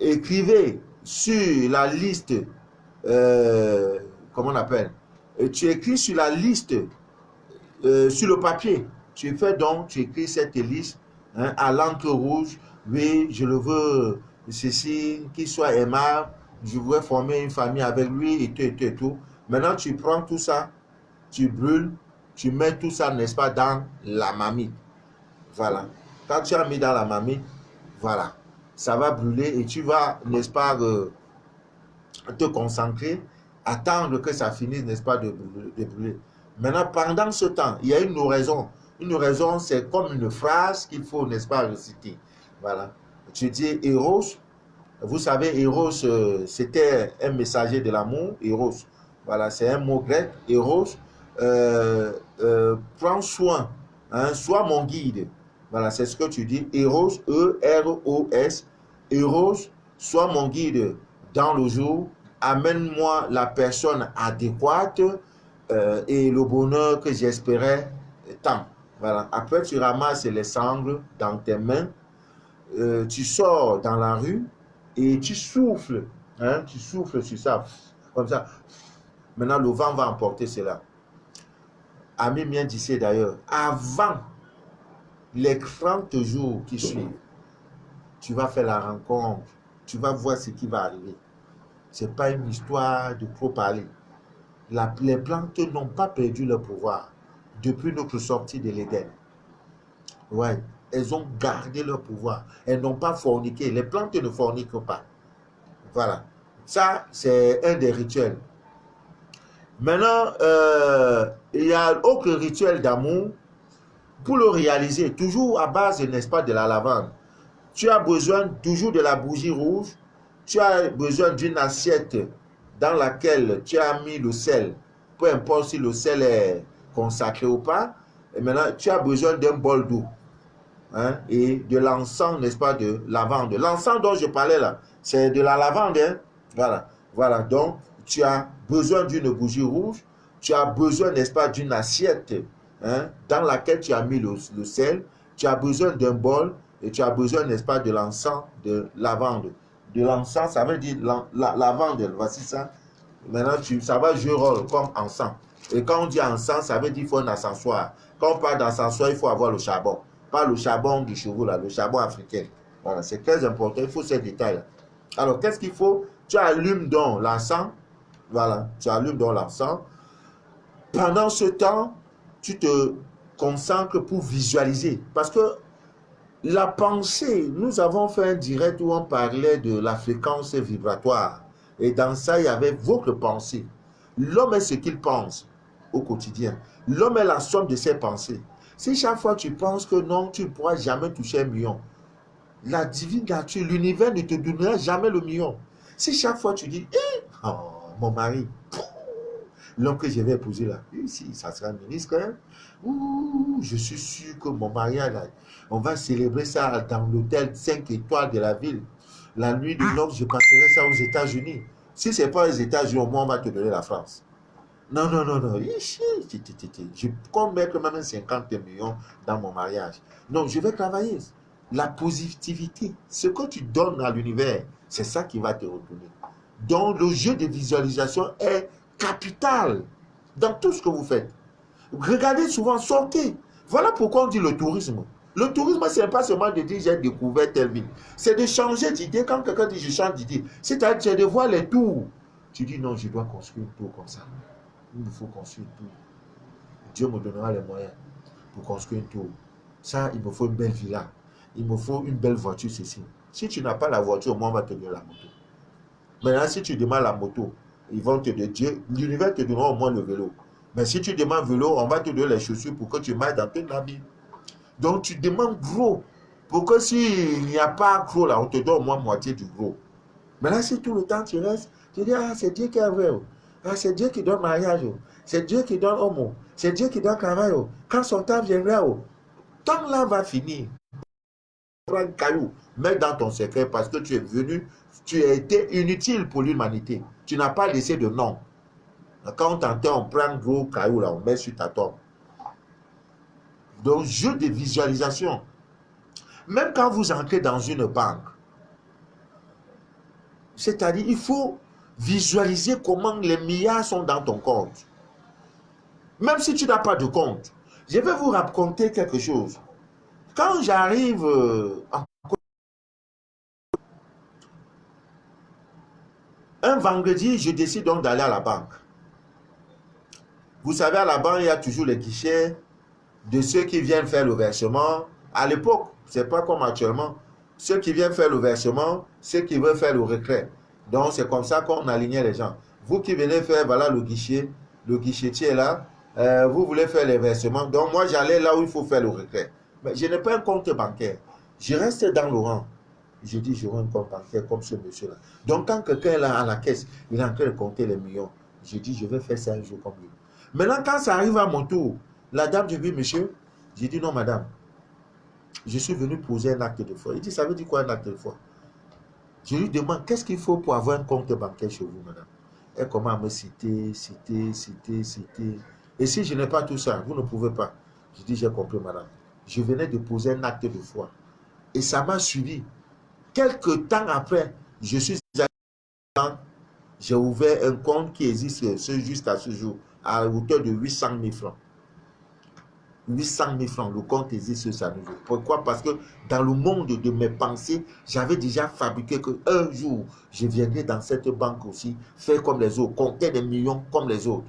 Écrivez sur la liste, comment on appelle? Tu écris sur la liste, sur le papier. Tu écris cette liste, hein, à l'encre rouge. Oui, je le veux, ceci, qu'il soit aimable. Je voudrais former une famille avec lui et tout, et tout, et tout. Maintenant, tu prends tout ça, tu brûles, tu mets tout ça, n'est-ce pas, dans la marmite. Voilà. Quand tu as mis dans la marmite, voilà, ça va brûler et tu vas, n'est-ce pas, te concentrer, attendre que ça finisse, n'est-ce pas, de brûler. Maintenant, pendant ce temps, il y a une oraison. Une oraison, c'est comme une phrase qu'il faut, n'est-ce pas, réciter. Voilà. Tu dis Eros. Vous savez, Eros, c'était un messager de l'amour. Eros. Voilà, c'est un mot grec. Eros. Prends soin. Hein, sois mon guide. Voilà, c'est ce que tu dis. Eros, E-R-O-S. Eros, sois mon guide dans le jour. Amène-moi la personne adéquate et le bonheur que j'espérais tant. Voilà. Après, tu ramasses les cendres dans tes mains. Tu sors dans la rue et tu souffles. Hein, tu souffles sur ça. Comme ça. Maintenant, le vent va emporter cela. Ami bien d'ici d'ailleurs, avant les 30 jours qui suivent, tu vas faire la rencontre. Tu vas voir ce qui va arriver. Ce n'est pas une histoire de trop parler. Les plantes n'ont pas perdu leur pouvoir depuis notre sortie de l'Éden. Ouais, elles ont gardé leur pouvoir. Elles n'ont pas forniqué. Les plantes ne forniquent pas. Voilà. Ça, c'est un des rituels. Maintenant, il y a autre rituel d'amour. Pour le réaliser, toujours à base, n'est-ce pas, de la lavande. Tu as besoin toujours de la bougie rouge. Tu as besoin d'une assiette dans laquelle tu as mis le sel. Peu importe si le sel est consacré ou pas. Et maintenant, tu as besoin d'un bol d'eau. Hein, et de l'encens, n'est-ce pas, de lavande. L'encens dont je parlais là, c'est de la lavande. Hein? Voilà. Voilà. Donc, tu as besoin d'une bougie rouge. Tu as besoin, n'est-ce pas, d'une assiette, hein, dans laquelle tu as mis le sel. Tu as besoin d'un bol et tu as besoin, n'est-ce pas, de l'encens de lavande. De l'encens, ça veut dire la lavande. Voici ça. Maintenant, ça va jouer rôle comme encens. Et quand on dit encens, ça veut dire qu'il faut un encensoir. Quand on parle d'encensoir, il faut avoir le charbon. Pas le charbon du chevaux, là, le charbon africain. Voilà, c'est très important. Il faut ces détails-là. Alors, qu'est-ce qu'il faut? Tu allumes donc l'encens. Voilà, tu allumes donc l'encens. Pendant ce temps, tu te concentres pour visualiser. Parce que la pensée, nous avons fait un direct où on parlait de la fréquence vibratoire. Et dans ça, il y avait votre pensée. L'homme est ce qu'il pense au quotidien. L'homme est la somme de ses pensées. Si chaque fois tu penses que non, tu ne pourras jamais toucher un million, la divine nature, l'univers ne te donnera jamais le million. Si chaque fois tu dis, oh, mon mari, l'homme que je vais épouser là, si ça sera ministre, hein? Ouh, je suis sûr que mon mariage, là, on va célébrer ça dans l'hôtel 5 étoiles de la ville. La nuit de noces, je passerai ça aux États-Unis. Si ce n'est pas aux États-Unis, au moins on va te donner la France. Non, non, non, non. Je compte mettre même 50 millions dans mon mariage. Non, je vais travailler. La positivité, ce que tu donnes à l'univers, c'est ça qui va te retourner. Donc, le jeu de visualisation est capital dans tout ce que vous faites. Regardez souvent, sortez. Voilà pourquoi on dit le tourisme. Le tourisme, ce n'est pas seulement de dire j'ai découvert telle ville. C'est de changer d'idée. Quand quelqu'un dit je change d'idée, c'est-à-dire de voir les tours. Tu dis non, je dois construire une tour comme ça. Il me faut construire une tour. Dieu me donnera les moyens pour construire une tour. Ça, il me faut une belle villa. Il me faut une belle voiture, ceci. Si tu n'as pas la voiture, moi, on va te donner la moto. Maintenant, si tu demandes la moto, ils vont te dire, l'univers te donnera au moins le vélo. Mais si tu demandes vélo, on va te donner les chaussures pour que tu m'ailles dans ton habit. Donc, tu demandes gros. Pour que s'il n'y a pas gros, là, on te donne au moins moitié du gros. Maintenant, si tout le temps tu restes, tu dis, ah, c'est Dieu qui a vrai. Ah, c'est Dieu qui donne mariage. C'est Dieu qui donne homme. C'est Dieu qui donne travail. Quand son temps viendra, tant là va finir. Prends un caillou, mets dans ton secret parce que tu es venu, tu as été inutile pour l'humanité. Tu n'as pas laissé de nom. Quand on t'entend, on prend un gros caillou là, on met sur ta tombe. Donc, jeu de visualisation. Même quand vous entrez dans une banque, c'est-à-dire, il faut visualiser comment les milliards sont dans ton compte. Même si tu n'as pas de compte. Je vais vous raconter quelque chose. Quand j'arrive un vendredi, je décide donc d'aller à la banque. Vous savez, à la banque, il y a toujours les guichets de ceux qui viennent faire le versement. À l'époque, ce n'est pas comme actuellement. Ceux qui viennent faire le versement, ceux qui veulent faire le retrait. Donc, c'est comme ça qu'on alignait les gens. Vous qui venez faire, voilà le guichet, le guichetier est là. Vous voulez faire les versements. Donc, moi, j'allais là où il faut faire le retrait. Mais je n'ai pas un compte bancaire. Je reste dans le rang. Je dis, j'aurai un compte bancaire comme ce monsieur-là. Donc, quand quelqu'un est là à la caisse, il est en train de compter les millions. Je dis, je vais faire ça un jour comme lui. Maintenant, quand ça arrive à mon tour, la dame dit, oui, monsieur. J'ai dit, non, madame. Je suis venu poser un acte de foi. Il dit, ça veut dire quoi un acte de foi? Je lui demande, qu'est-ce qu'il faut pour avoir un compte bancaire chez vous, madame? Elle commence à me citer. Et si je n'ai pas tout ça, vous ne pouvez pas. Je dis, j'ai compris, madame. Je venais de poser un acte de foi. Et ça m'a suivi. Quelques temps après, je suis allé, j'ai ouvert un compte qui existe jusqu'à ce jour, à hauteur de 800 000 francs. 800 000 francs, le compte existe à ce jour. Pourquoi? Parce que dans le monde de mes pensées, j'avais déjà fabriqué qu'un jour, je viendrai dans cette banque aussi, faire comme les autres, compter des millions comme les autres.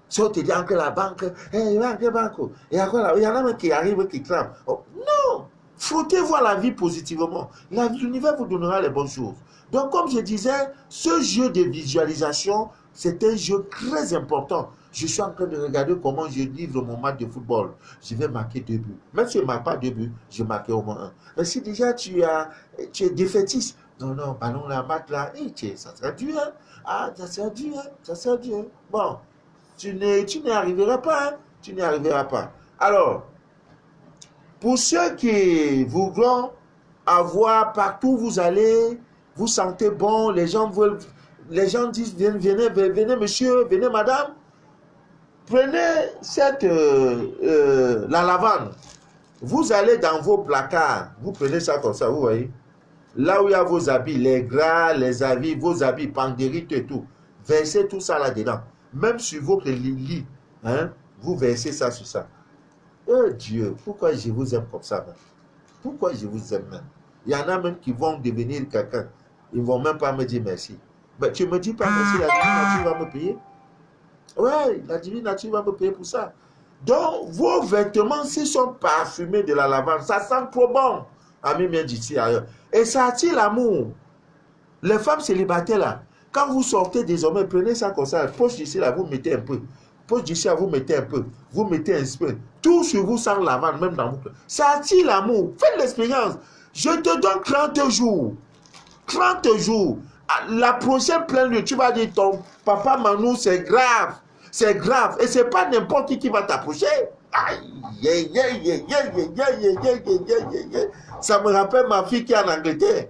Si on te dit entre la banque, hey, banque, et après, il y en a même qui arrivent, qui crament. Oh, non! Frottez-vous à la vie positivement. L'univers vous donnera les bonnes choses. Donc, comme je disais, ce jeu de visualisation C'est un jeu très important. Je suis en train de regarder comment je livre mon match de football. Je vais marquer 2 buts. Même si je ne marque pas 2 buts, je marque au moins un. Mais si déjà tu es défaitiste, non, non, ballon là, match là, ça sera dur. Hein? Ah, ça sera dur, hein? Ça sera dur. Bon, tu n'y arriveras pas. Hein? Tu n'y arriveras pas. Alors, pour ceux qui voudront avoir partout où vous allez, vous sentez bon, les gens disent venez monsieur, venez madame, prenez la lavande. Vous allez dans vos placards, vous prenez ça comme ça, vous voyez. Là où il y a vos habits, les gras, les habits, vos habits, pandérites et tout. Versez tout ça là-dedans. Même sur votre lit, hein, vous versez ça sur ça. Oh Dieu, pourquoi je vous aime comme ça même? Pourquoi je vous aime même? Il y en a même qui vont devenir quelqu'un. Ils ne vont même pas me dire merci. Mais tu ne me dis pas merci, la divine nature va me payer. Oui, la divine nature va me payer pour ça. Donc, vos vêtements, s'ils sont parfumés de la lavande, ça sent trop bon. Ami bien d'ici ailleurs. Et ça attire l'amour. Les femmes célibataires là, quand vous sortez désormais, prenez ça comme ça. Poche d'ici là, vous mettez un peu. Poche d'ici là, vous mettez un peu. Vous mettez un peu. Tout sur vous sent lavande, même dans vous. Ça attire l'amour. Faites l'expérience. Je te donne 30 jours. 30 jours. La prochaine pleine lune, tu vas dire ton papa Manou, c'est grave. C'est grave. Et c'est pas n'importe qui va t'approcher. Aïe, ça me rappelle ma fille qui est en Angleterre.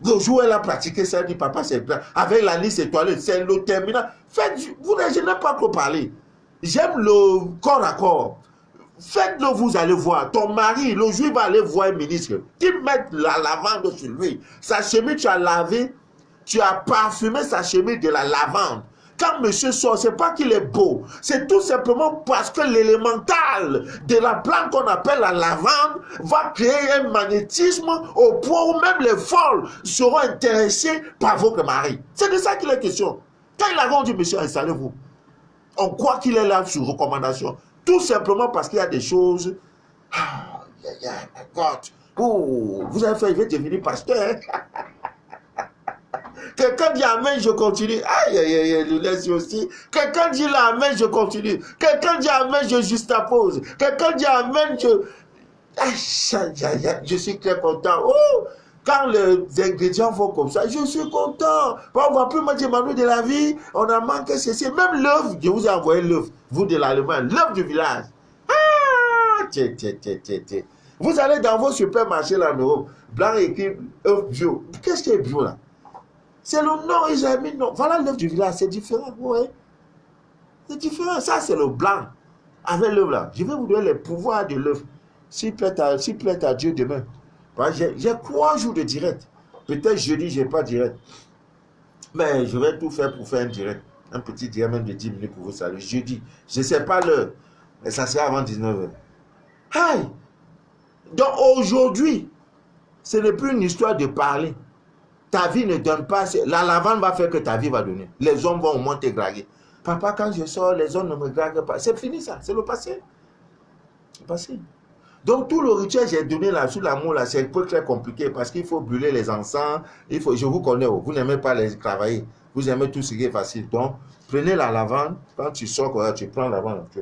Le jour où elle a pratiqué ça, elle dit papa, c'est grave. Avec la liste étoilée, c'est le terminal. Faites, je n'ai pas trop parlé. J'aime le corps à corps. Faites-le, vous allez voir. Ton mari, le jour, il va aller voir un ministre. Tu mets la lavande sur lui. Sa chemise, tu as lavé, tu as parfumé sa chemise de la lavande. Quand monsieur sort, ce n'est pas qu'il est beau. C'est tout simplement parce que l'élémental de la plante qu'on appelle la lavande va créer un magnétisme au point où même les folles seront intéressées par votre mari. C'est de ça qu'il est question. Quand il a rendu monsieur, installez-vous. On croit qu'il est là sur recommandation. Tout simplement parce qu'il y a des choses. Ah, my God. Oh, vous avez fait, il va devenir pasteur. Quelqu'un dit amen, je continue. Aïe, aïe, aïe, le laisse aussi. Quelqu'un dit amen, je continue. Quelqu'un dit amen, je justapose. Quelqu'un dit amen, je suis très content. Oh, quand les ingrédients vont comme ça, je suis content. On ne va plus me dire, Manu de la vie, on a manqué ceci. Même l'œuf, je vous ai envoyé l'œuf, vous de l'Allemagne, l'œuf du village. Ah, vous allez dans vos supermarchés là en Europe, blanc écrit œuf bio. Qu'est-ce qui est bio là? C'est le nom, ils ont mis non. Voilà l'œuf du village, c'est différent, vous voyez. C'est différent, ça c'est le blanc. Avec l'œuf là, je vais vous donner les pouvoirs de l'œuf. S'il plaît à Dieu demain. J'ai 3 jours de direct. Peut-être jeudi, je n'ai pas direct. Mais je vais tout faire pour faire un direct. Un petit direct même de 10 minutes pour vous saluer. Jeudi, je ne sais pas l'heure. Mais ça sera avant 19h. Aïe! Donc aujourd'hui, ce n'est plus une histoire de parler. Ta vie ne donne pas. La lavande va faire que ta vie va donner. Les hommes vont au moins te draguer. Papa, quand je sors, les hommes ne me draguent pas. C'est fini ça, c'est le passé. C'est le passé. Donc tout le rituel que j'ai donné là, sur l'amour là, c'est un peu très compliqué parce qu'il faut brûler les encens. Je vous connais, vous n'aimez pas les travailler. Vous aimez tout ce qui est facile. Donc, prenez la lavande. Quand tu sors, tu prends la lavande, tu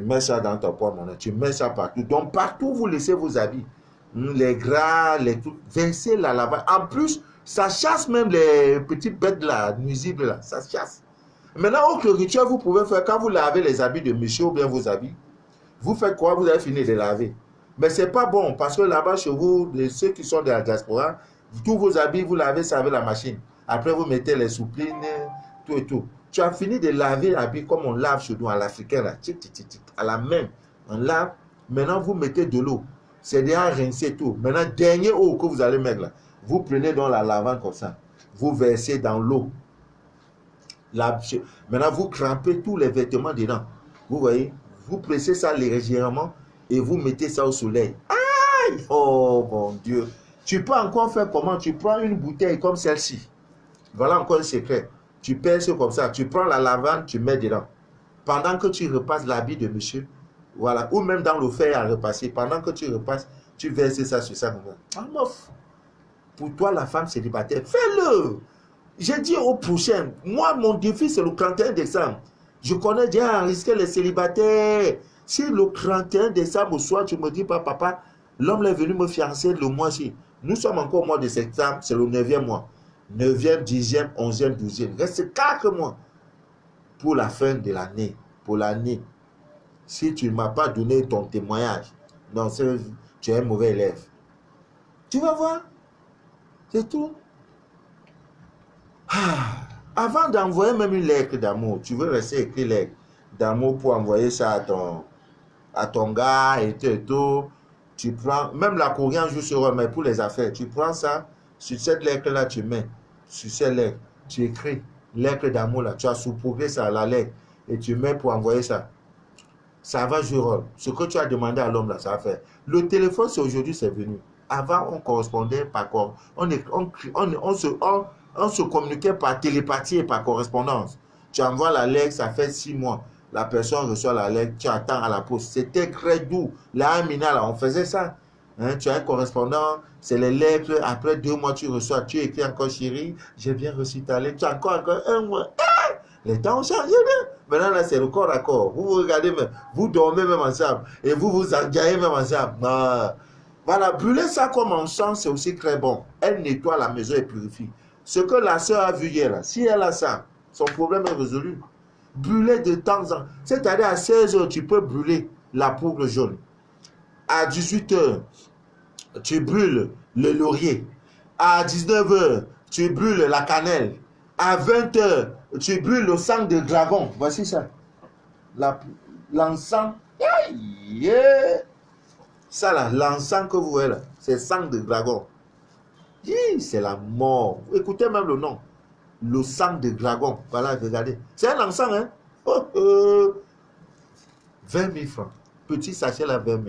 mets ça dans ton porte-monnaie, tu mets ça partout. Donc partout, vous laissez vos habits. Les gras, les tout, versez la lavande. En plus, ça chasse même les petites bêtes là, nuisibles là, ça chasse. Maintenant, autre rituel, vous pouvez faire quand vous lavez les habits de monsieur ou bien vos habits. Vous faites quoi? Vous avez fini de laver. Mais ce n'est pas bon parce que là-bas chez vous, ceux qui sont de la diaspora, tous vos habits, vous lavez ça avec la machine. Après, vous mettez les souplines, tout et tout. Tu as fini de laver l'habit comme on lave chez nous à l'africain, là, à la main. On lave. Maintenant, vous mettez de l'eau. C'est déjà rincé tout. Maintenant, dernier eau que vous allez mettre là, vous prenez dans la lavande comme ça. Vous versez dans l'eau. Maintenant, vous crampez tous les vêtements dedans. Vous voyez? Vous pressez ça légèrement et vous mettez ça au soleil. Aïe! Oh mon Dieu! Tu peux encore faire comment? Tu prends une bouteille comme celle-ci. Voilà encore un secret. Tu perces comme ça. Tu prends la lavande, tu mets dedans. Pendant que tu repasses l'habit de monsieur, voilà, ou même dans le fer à repasser, pendant que tu repasses, tu verses ça sur ça. Ah, mof! Pour toi, la femme célibataire, fais-le! J'ai dit au prochain, moi, mon défi, c'est le 31 décembre. Je connais déjà risquer les célibataires. Si le 31 décembre au soir, tu me dis pas, papa, l'homme est venu me fiancer le mois-ci. Nous sommes encore au mois de septembre, c'est le 9e mois. 9e, 10e, 11e, 12e. Il reste 4 mois pour la fin de l'année. Pour l'année. Si tu ne m'as pas donné ton témoignage, non, tu es un mauvais élève. Tu vas voir. C'est tout. Avant d'envoyer même une lettre d'amour, tu veux rester écrit lettre d'amour pour envoyer ça à ton gars et tout. Tu prends, même la courrier joue sur eux, mais pour les affaires, tu prends ça, sur cette lettre-là, tu mets, sur cette lettre, tu écris lettre d'amour là, tu as sous-progrès ça à la lettre et tu mets pour envoyer ça. Ça va jouer rôle. Ce que tu as demandé à l'homme là, ça va faire. Le téléphone, c'est aujourd'hui, c'est venu. Avant, on correspondait par corps. On se communiquait par télépathie et par correspondance. Tu envoies la lettre, ça fait 6 mois. La personne reçoit la lettre, tu attends à la poste. C'était très doux. Là, Amina, là, on faisait ça. Hein, tu as un correspondant, c'est les lettres. Après 2 mois, tu reçois, tu écris encore, chérie, j'ai bien reçu ta lettre. Tu as encore 1 mois. Les temps ont changé. Maintenant, là, c'est le corps à corps. Vous vous regardez même, vous dormez même ensemble. Et vous vous engaillez même ensemble. Voilà, brûler ça comme encens, c'est aussi très bon. Elle nettoie la maison et purifie. Ce que la sœur a vu hier, là, si elle a ça, son problème est résolu. Brûler de temps en temps. C'est-à-dire à 16 h, tu peux brûler la poudre jaune. À 18 h, tu brûles le laurier. À 19 h, tu brûles la cannelle. À 20 h, tu brûles le sang de dragon. Voici ça. L'encens. Yeah. Ça là, l'encens que vous voyez là, c'est sang de dragon. C'est la mort. Écoutez même le nom. Le sang de dragon. Voilà, regardez. C'est un encens, hein. 20 000 francs. Petit sachet là, 20 000.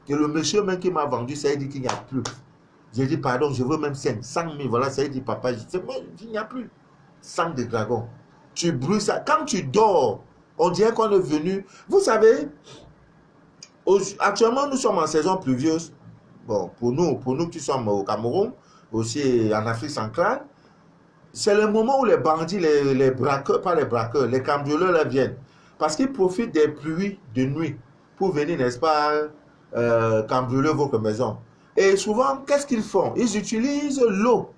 Et le monsieur même qui m'a vendu, ça, il dit qu'il n'y a plus. J'ai dit, pardon, je veux même 500 000. Voilà, ça, il dit, papa, il n'y a plus. Sang de dragon. Tu brûles ça. Quand tu dors, on dirait qu'on est venu. Vous savez, actuellement, nous sommes en saison pluvieuse. Bon, pour nous qui sommes au Cameroun, aussi en Afrique centrale, c'est le moment où les bandits, les braqueurs, pas les braqueurs, les cambrioleurs là viennent. Parce qu'ils profitent des pluies de nuit pour venir, n'est-ce pas, cambrioler votre maison. Et souvent, qu'est-ce qu'ils font? Ils utilisent l'eau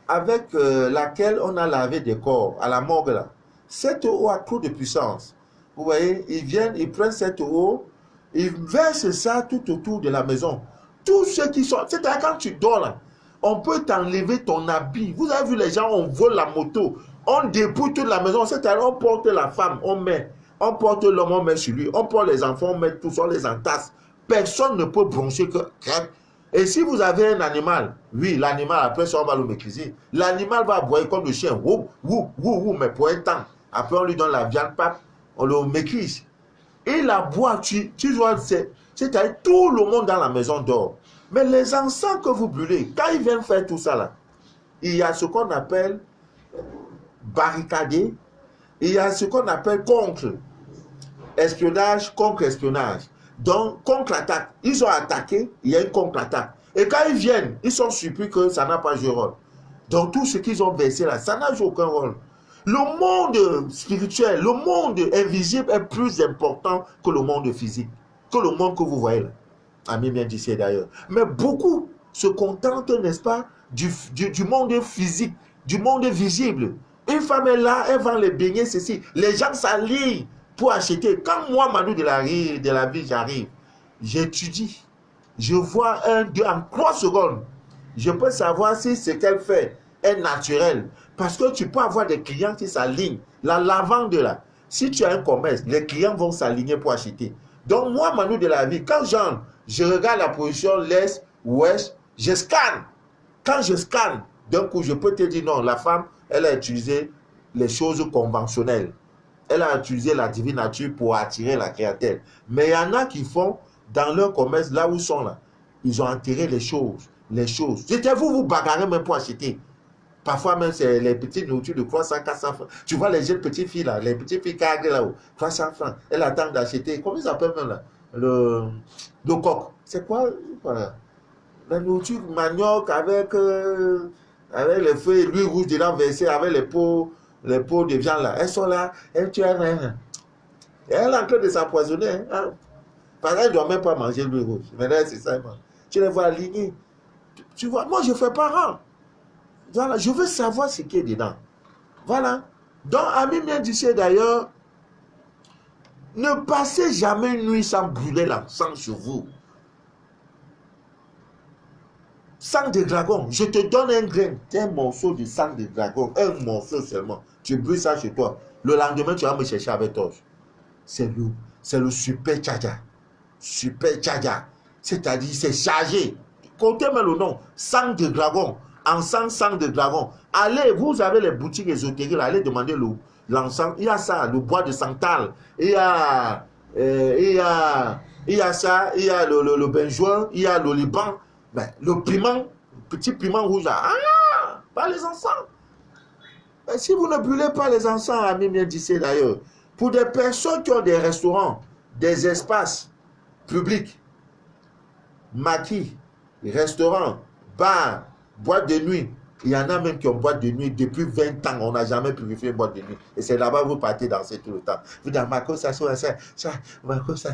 avec laquelle on a lavé des corps à la morgue là. Cette eau a trop de puissance. Vous voyez, ils viennent, ils prennent cette eau, ils versent ça tout autour de la maison. Tous ceux qui sont... C'est-à-dire quand tu dors là, on peut t'enlever ton habit. Vous avez vu les gens, on vole la moto, on dépouille toute la maison. C'est-à-dire on porte la femme, on porte l'homme, on met sur lui, on porte les enfants, on met tout, on les entasse. Personne ne peut broncher que... Et si vous avez un animal, oui, l'animal, après ça, on va le maîtriser. L'animal va aboyer comme le chien, wou, wou, wou, wou, mais pour un temps. Après, on lui donne la viande, pap, on le maîtrise. Et la boîte, tu vois, c'est-à-dire tout le monde dans la maison dort. Mais les encens que vous brûlez, quand ils viennent faire tout ça là, il y a ce qu'on appelle barricader, il y a ce qu'on appelle contre-espionnage, contre-espionnage. Donc, contre-attaque. Ils ont attaqué, il y a une contre-attaque. Et quand ils viennent, ils sont surpris que ça n'a pas joué rôle. Donc, tout ce qu'ils ont versé là, ça n'a joué aucun rôle. Le monde spirituel, le monde invisible est plus important que le monde physique, que le monde que vous voyez là. Ami bien d'ici d'ailleurs. Mais beaucoup se contentent, n'est-ce pas, du monde physique, du monde visible. Une femme est là, elle vend les beignets, ceci. Les gens s'allient pour acheter. Quand moi, Manu de la vie, j'arrive, j'étudie. Je vois 1, 2, en 3 secondes. Je peux savoir si ce qu'elle fait est naturel. Parce que tu peux avoir des clients qui s'alignent. La lavande là, si tu as un commerce, les clients vont s'aligner pour acheter. Donc moi, Manu de la vie, quand je regarde la position l'est, ouest, je scanne. Quand je scanne, d'un coup, je peux te dire non, la femme, elle a utilisé les choses conventionnelles. Elle a utilisé la divine nature pour attirer la clientèle. Mais il y en a qui font, dans leur commerce, là où ils sont là, ils ont enterré les choses. C'était vous bagarrez même pour acheter. Parfois même, c'est les petites nourritures de 300, 400 francs. Tu vois les jeunes petites filles là, les petites filles carrées là-haut, 300 francs. Elles attendent d'acheter, comment ils s'appellent même là? Le coq. C'est quoi? Voilà. La nourriture manioc avec avec les feuilles, l'huile rouge dedans versée, avec les pots de viande là. Elles sont là, elles tuent elle. Elle est en train de s'empoisonner. Hein. Parce qu'elle ne doit même pas manger l'huile rouge. Maintenant, c'est ça. Tu les vois aligner. Tu vois, moi, je fais parent. Voilà, je veux savoir ce qui est dedans. Voilà. Donc, Ami bien disait d'ailleurs, ne passez jamais une nuit sans brûler l'encens sur vous. Sang de dragon, je te donne un grain, un morceau de sang de dragon, un morceau seulement. Tu brûles ça chez toi. Le lendemain, tu vas me chercher avec torche. C'est le super tchaja. Super tchaja. C'est-à-dire, c'est chargé. Comptez même le nom. Sang de dragon. Encens sang de dragon. Allez, vous avez les boutiques ésotériques, allez demander l'encens. Il y a ça, le bois de santal. Il y a ça, il y a le benjoin, il y a le liban. Ben, le piment, petit piment rouge, pas les encens. Ben, si vous ne brûlez pas les encens, Ami bien d'ici d'ailleurs, pour des personnes qui ont des restaurants, des espaces publics, maquis, restaurants, bars, boîtes de nuit, il y en a même qui ont boîte de nuit depuis 20 ans, on n'a jamais purifié une boîte de nuit. Et c'est là-bas que vous partez danser tout le temps. Vous dites, Marco, ça, Marco, ça.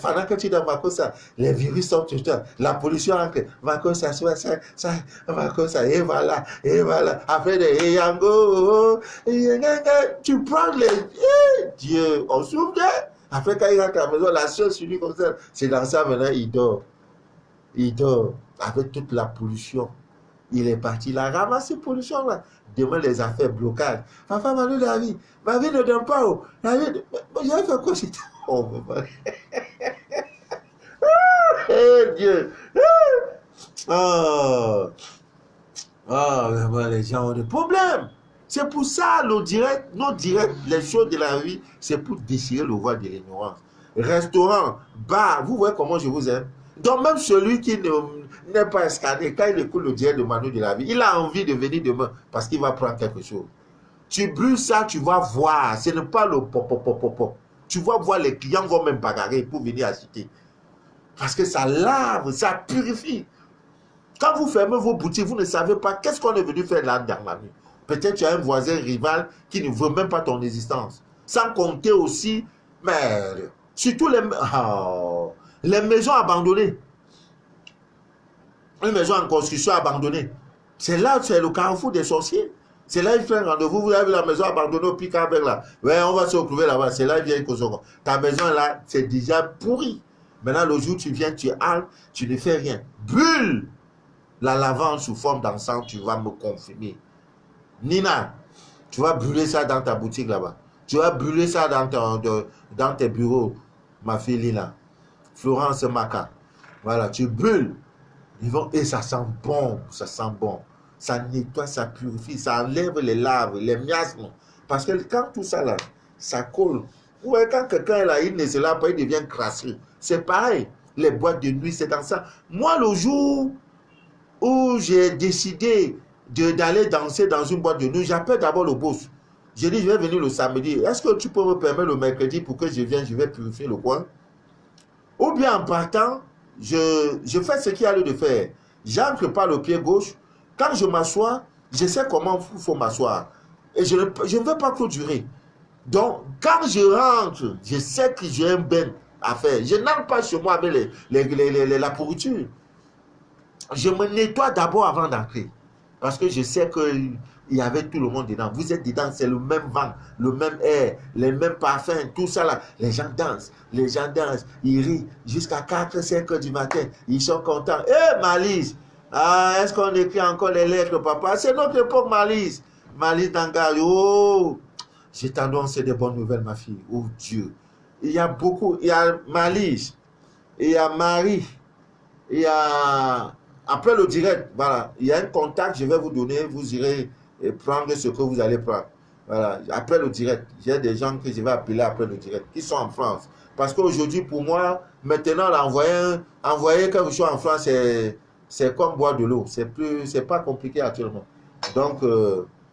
Pendant que tu dis, Marco, ça, les virus sont tout le temps. La pollution entre, Marco, ça, Marco, ça, et voilà. Après, des yango, tu prends les, Dieu, on s'ouvre. Après, quand il rentre à la maison, la seule sur lui comme ça, c'est dans ça, maintenant, il dort. Il dort avec toute la pollution. Il est parti, il a ramassé pollution là. Demain, les affaires blocage. Papa m'a dit la vie. Ma vie ne donne pas. La vie, j'ai fait quoi? Oh, Dieu. Vraiment, les gens ont des problèmes. C'est pour ça, nos directs, les choses de la vie, c'est pour déchirer le voile de l'ignorance. Restaurant, bar, vous voyez comment je vous aime. Donc même celui qui n'est pas scanné, quand il écoute le direct de Manu de la vie, il a envie de venir demain parce qu'il va prendre quelque chose. Tu brûles ça, tu vas voir. Ce n'est pas le pop. Tu vas voir, les clients vont même bagarrer pour venir acheter. Parce que ça lave, ça purifie. Quand vous fermez vos boutiques, vous ne savez pas qu'est-ce qu'on est venu faire là dans la nuit. Peut-être tu as un voisin rival qui ne veut même pas ton existence. Sans compter aussi, mais surtout les maisons abandonnées. Une maison en construction abandonnée. C'est là, c'est le carrefour des sorciers. C'est là il fait un rendez-vous. Vous avez la maison abandonnée au pic avec là. Ouais, on va se retrouver là-bas. C'est là il vient ta maison là, c'est déjà pourri. Maintenant, le jour où tu viens, tu halte, tu ne fais rien. Brûle la lavande sous forme d'encens, tu vas me confirmer. Nina, tu vas brûler ça dans ta boutique là-bas. Tu vas brûler ça dans tes bureaux, ma fille Lina. Florence Maca. Voilà, tu brûles. Et ça sent bon, ça nettoie, ça purifie, ça enlève les larves, les miasmes. Parce que quand tout ça là, ça colle. Ouais, quand quelqu'un là, il ne se lave pas, il devient crasseux. C'est pareil, les boîtes de nuit, c'est dans ça. Moi, le jour où j'ai décidé d'aller danser dans une boîte de nuit, j'appelle d'abord le boss. J'ai dit, je vais venir le samedi. Est-ce que tu peux me permettre le mercredi pour que je vienne, je vais purifier le coin? Ou bien en partant, je fais ce qu'il y a lieu de faire. J'entre par le pied gauche. Quand je m'assois, je sais comment il faut m'asseoir. Et je ne vais pas clôturer. Donc, quand je rentre, je sais que j'ai un bain à faire. Je n'entre pas chez moi avec la pourriture. Je me nettoie d'abord avant d'entrer. Parce que je sais qu'il y avait tout le monde dedans. Vous êtes dedans, c'est le même vent, le même air, les mêmes parfums, tout ça là. Les gens dansent, ils rient jusqu'à 4, 5 heures du matin. Ils sont contents. Malice, est-ce qu'on écrit encore les lettres, papa? C'est notre époque, Malice. Malice Dangari, je t'annonce des bonnes nouvelles, ma fille. Oh Dieu. Il y a beaucoup, il y a Malice, il y a Marie, il y a... Après le direct, voilà, il y a un contact, je vais vous donner, vous irez prendre ce que vous allez prendre. Voilà, après le direct, j'ai des gens que je vais appeler après le direct, qui sont en France. Parce qu'aujourd'hui, pour moi, maintenant, envoyer quelque chose en France, c'est comme boire de l'eau. C'est pas compliqué actuellement. Donc,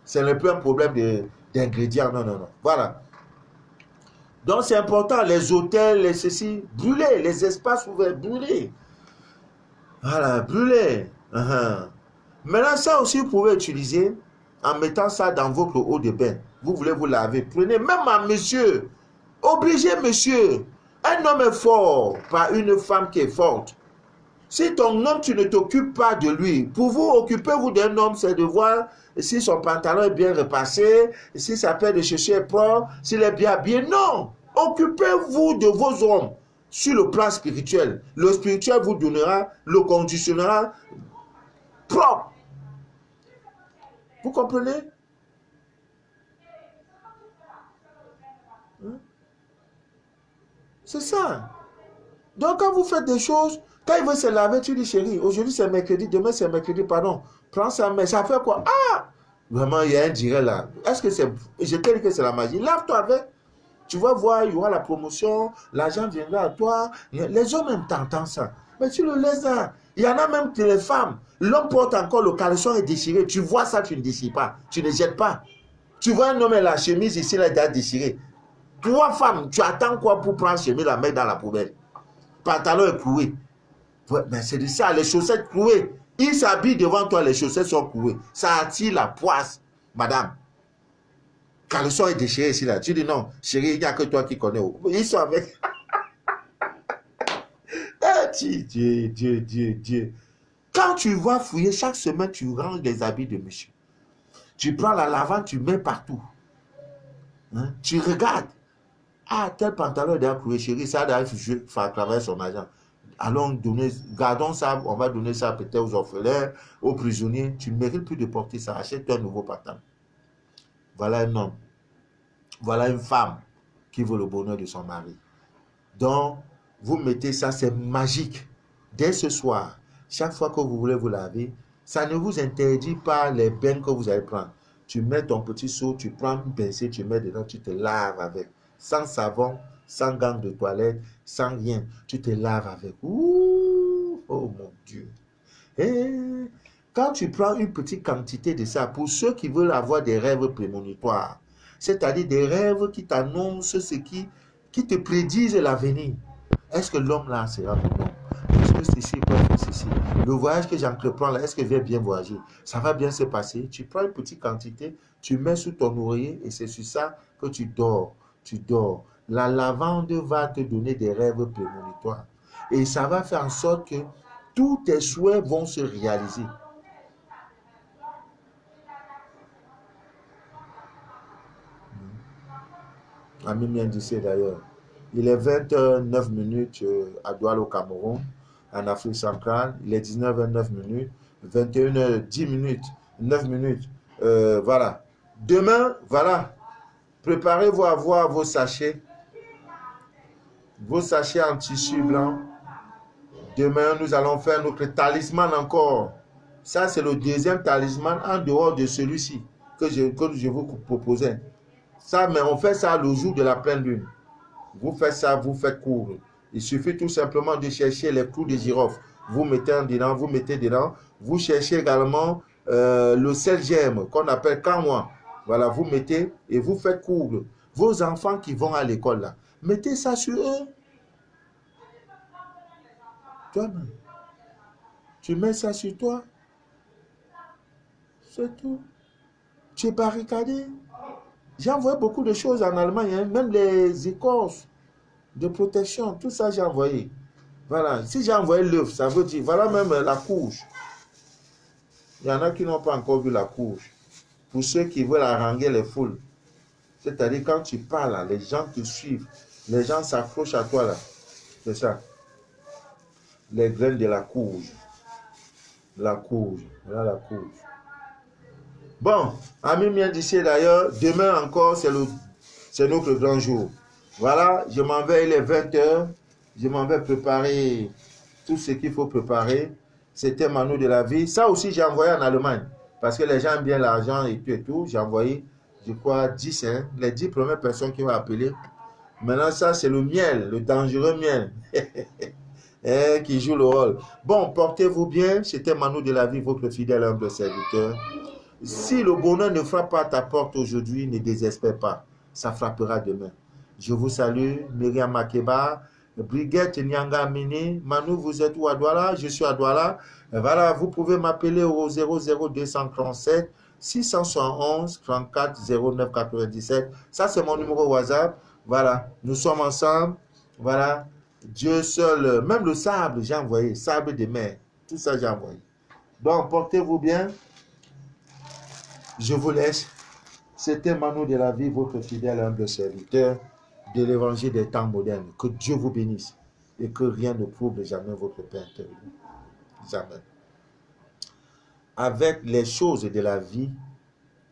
ce n'est plus un problème d'ingrédients, non. Voilà. Donc, c'est important, les hôtels, les ceci, brûler, les espaces ouverts, brûler. Voilà, brûler. Maintenant, ça aussi, vous pouvez utiliser en mettant ça dans votre eau de bain. Vous voulez vous laver. Prenez même un monsieur. Obligez monsieur. Un homme est fort par une femme qui est forte. Si ton homme, tu ne t'occupes pas de lui, pour vous, occupez-vous d'un homme, c'est de voir si son pantalon est bien repassé, si sa paire de chaussures est propre, s'il est bien habillé. Non! Occupez-vous de vos hommes sur le plan spirituel. Le spirituel vous donnera, le conditionnera propre. Vous comprenez? C'est ça. Donc, quand vous faites des choses, quand il veut se laver, tu dis, chérie, aujourd'hui c'est mercredi, demain c'est mercredi, pardon. Prends ça, mais ça fait quoi? Ah! Vraiment, il y a un direct là. Est-ce que c'est... Je te dis que c'est la magie. Lave-toi avec. Tu vas voir, il y aura la promotion, l'argent viendra à toi. Les hommes même t'entendent ça. Mais tu le laisses là. Il y en a même que les femmes. L'homme porte encore le caleçon est déchiré. Tu vois ça, tu ne déchires pas. Tu ne jettes pas. Tu vois un homme et la chemise ici, là, il est déchiré. Toi, femme, tu attends quoi pour prendre la chemise, la mettre dans la poubelle? Pantalon est cloué. Ouais, mais c'est de ça, les chaussettes clouées. Il s'habille devant toi, les chaussettes sont clouées. Ça attire la poisse, madame. Caleçon est déchiré ici, là. Tu dis non, chérie, il n'y a que toi qui connais. Ils sont avec. Dieu. Quand tu vas fouiller, chaque semaine, tu ranges les habits de monsieur. Tu prends la lavande, tu mets partout. Hein? Tu regardes. Ah, tel pantalon est déjà cloué, chérie, ça doit faire travailler son argent. Allons donner, gardons ça, on va donner ça peut-être aux orphelins, aux prisonniers. Tu ne mérites plus de porter ça. Achète-toi un nouveau pantalon. Voilà un homme. Voilà une femme qui veut le bonheur de son mari. Donc, vous mettez ça, c'est magique. Dès ce soir, chaque fois que vous voulez vous laver, ça ne vous interdit pas les bains que vous allez prendre. Tu mets ton petit seau, tu prends une pincée, tu mets dedans, tu te laves avec. Sans savon, sans gants de toilette, sans rien. Tu te laves avec. Ouh, oh mon Dieu. Et quand tu prends une petite quantité de ça, pour ceux qui veulent avoir des rêves prémonitoires, c'est-à-dire des rêves qui t'annoncent ce qui te prédisent l'avenir. Est-ce que l'homme là sera mon homme? Est-ce que ceci peut faire ceci? Le voyage que j'entreprends là, est-ce que je vais bien voyager? Ça va bien se passer. Tu prends une petite quantité, tu mets sous ton oreiller et c'est sur ça que tu dors. Tu dors. La lavande va te donner des rêves prémonitoires. Et ça va faire en sorte que tous tes souhaits vont se réaliser. Ami Miendissé d'ailleurs. Il est 29 minutes à Douala au Cameroun, en Afrique centrale. Il est 19h09, 21h10, 9 minutes. Voilà. Demain, voilà. Préparez-vous à voir vos sachets en tissu blanc. Demain, nous allons faire notre talisman encore. Ça, c'est le deuxième talisman en dehors de celui-ci que je vous proposais. Ça, mais on fait ça le jour de la pleine lune. Vous faites ça, vous faites court. Il suffit tout simplement de chercher les clous de girofle. Vous mettez dedans. Vous cherchez également le sel germe qu'on appelle kanwa. Voilà, vous mettez et vous faites court. Vos enfants qui vont à l'école là, mettez ça sur eux. Toi-même, tu mets ça sur toi. C'est tout. Tu es barricadé. J'ai envoyé beaucoup de choses en Allemagne, hein, même les écorces de protection, tout ça j'ai envoyé. Voilà, si j'ai envoyé l'œuf, ça veut dire, voilà même la couche. Il y en a qui n'ont pas encore vu la couche. Pour ceux qui veulent haranguer les foules, c'est-à-dire quand tu parles, là, les gens te suivent, les gens s'accrochent à toi là. C'est ça. Les graines de la courge. La courge. Voilà la courge. Bon, ami mien d'ici d'ailleurs, demain encore, c'est notre grand jour. Voilà, je m'en vais, il est 20h. Je m'en vais préparer tout ce qu'il faut préparer. C'était Manu de la vie. Ça aussi, j'ai envoyé en Allemagne. Parce que les gens aiment bien l'argent et tout et tout. J'ai envoyé, je crois, 10, hein, les 10 premières personnes qui vont appeler. Maintenant, ça, c'est le miel, le dangereux miel. Qui joue le rôle. Bon, portez-vous bien. C'était Manu de la vie, votre fidèle humble serviteur. Si le bonheur ne frappe pas à ta porte aujourd'hui, ne désespère pas. Ça frappera demain. Je vous salue, Myriam Makeba. Brigitte Nyangamini, Manu, vous êtes où à Douala? Je suis à Douala. Voilà, vous pouvez m'appeler au 00237 671 34 09 97. Ça, c'est mon numéro WhatsApp. Voilà, nous sommes ensemble. Voilà, Dieu seul, même le sable, j'ai envoyé, sable de mer, tout ça, j'ai envoyé. Donc, portez-vous bien. Je vous laisse. C'était Manu de la vie, votre fidèle humble serviteur de l'évangile des temps modernes. Que Dieu vous bénisse et que rien ne trouble jamais votre paix intérieure. Jamais. Avec les choses de la vie,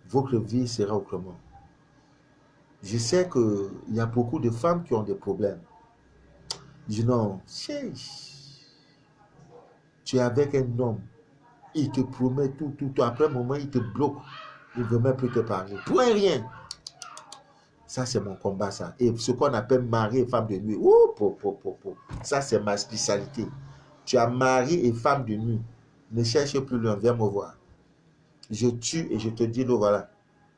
votre vie sera autrement. Je sais qu'il y a beaucoup de femmes qui ont des problèmes. Je dis non, tu es avec un homme, il te promet tout. Après un moment, il te bloque. Il ne veut même plus te parler. Pour rien. Ça, c'est mon combat, ça. Et ce qu'on appelle mari et femme de nuit. Ça, c'est ma spécialité. Tu as mari et femme de nuit. Ne cherche plus loin, viens me voir. Je tue et je te dis, le voilà.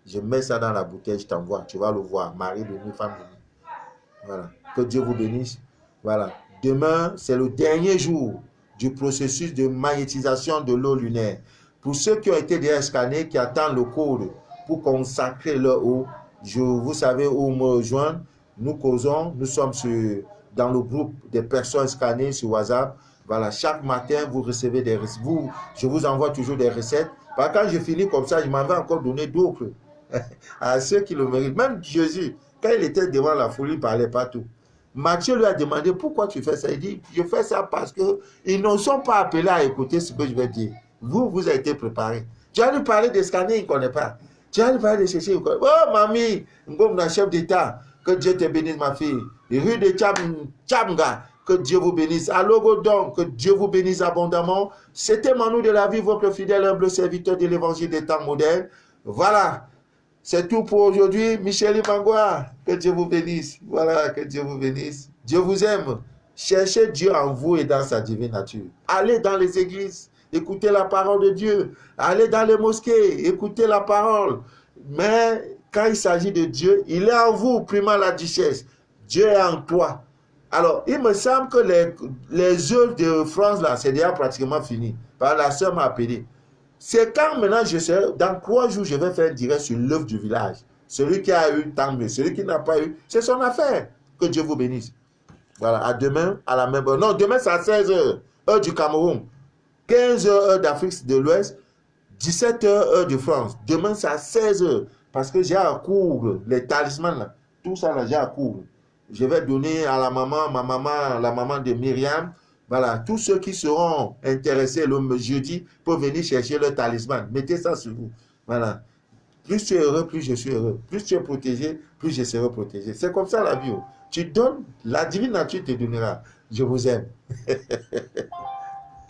Je mets ça dans la bouteille, je t'envoie. Tu vas le voir. Mari de nuit, femme de nuit. Voilà. Que Dieu vous bénisse. Voilà. Demain, c'est le dernier jour du processus de magnétisation de l'eau lunaire. Pour ceux qui ont été déjà scannés, qui attendent le code pour consacrer leur eau, vous savez où me rejoindre. Nous causons, nous sommes dans le groupe des personnes scannées sur WhatsApp. Voilà, chaque matin, vous recevez des recettes. Je vous envoie toujours des recettes. Quand je finis comme ça, je m'en vais encore donner d'autres à ceux qui le méritent. Même Jésus, quand il était devant la foule, il ne parlait pas tout. Matthieu lui a demandé pourquoi tu fais ça. Il dit, je fais ça parce qu'ils ne sont pas appelés à écouter ce que je vais dire. Vous avez été préparé. Tu as lui parler de scanner, il ne connaît pas. Tu as lui parler de chercher, il ne connaît pas. Oh, mamie, un chef d'État, que Dieu te bénisse, ma fille. Rue de Tchamga, que Dieu vous bénisse. À Logodon, que Dieu vous bénisse abondamment. C'était Manu de la vie, votre fidèle humble serviteur de l'évangile des temps modernes. Voilà. C'est tout pour aujourd'hui. Michel Imangwa, que Dieu vous bénisse. Voilà, que Dieu vous bénisse. Dieu vous aime. Cherchez Dieu en vous et dans sa divine nature. Allez dans les églises, écoutez la parole de Dieu. Allez dans les mosquées, écoutez la parole. Mais quand il s'agit de Dieu, il est en vous, primant la duchesse. Dieu est en toi. Alors, il me semble que les œuvres de France, là, c'est déjà pratiquement fini. La sœur m'a appelé. C'est quand maintenant je sais, dans 3 jours, je vais faire un direct sur l'œuvre du village. Celui qui a eu, tant mieux. Celui qui n'a pas eu, c'est son affaire. Que Dieu vous bénisse. Voilà, à demain, à la même heure. Non, demain, c'est à 16h, heure du Cameroun. 15h, heure d'Afrique de l'Ouest. 17h, heure de France. Demain, c'est à 16h. Parce que j'ai à cours, les talismans, là. Tout ça, là, j'ai à cours. Je vais donner à la maman, la maman de Myriam. Voilà, tous ceux qui seront intéressés le jeudi peuvent venir chercher leur talisman. Mettez ça sur vous. Voilà. Plus tu es heureux, plus je suis heureux. Plus tu es protégé, plus je serai protégé. C'est comme ça la vie. Tu donnes, la divine nature te donnera. Je vous aime.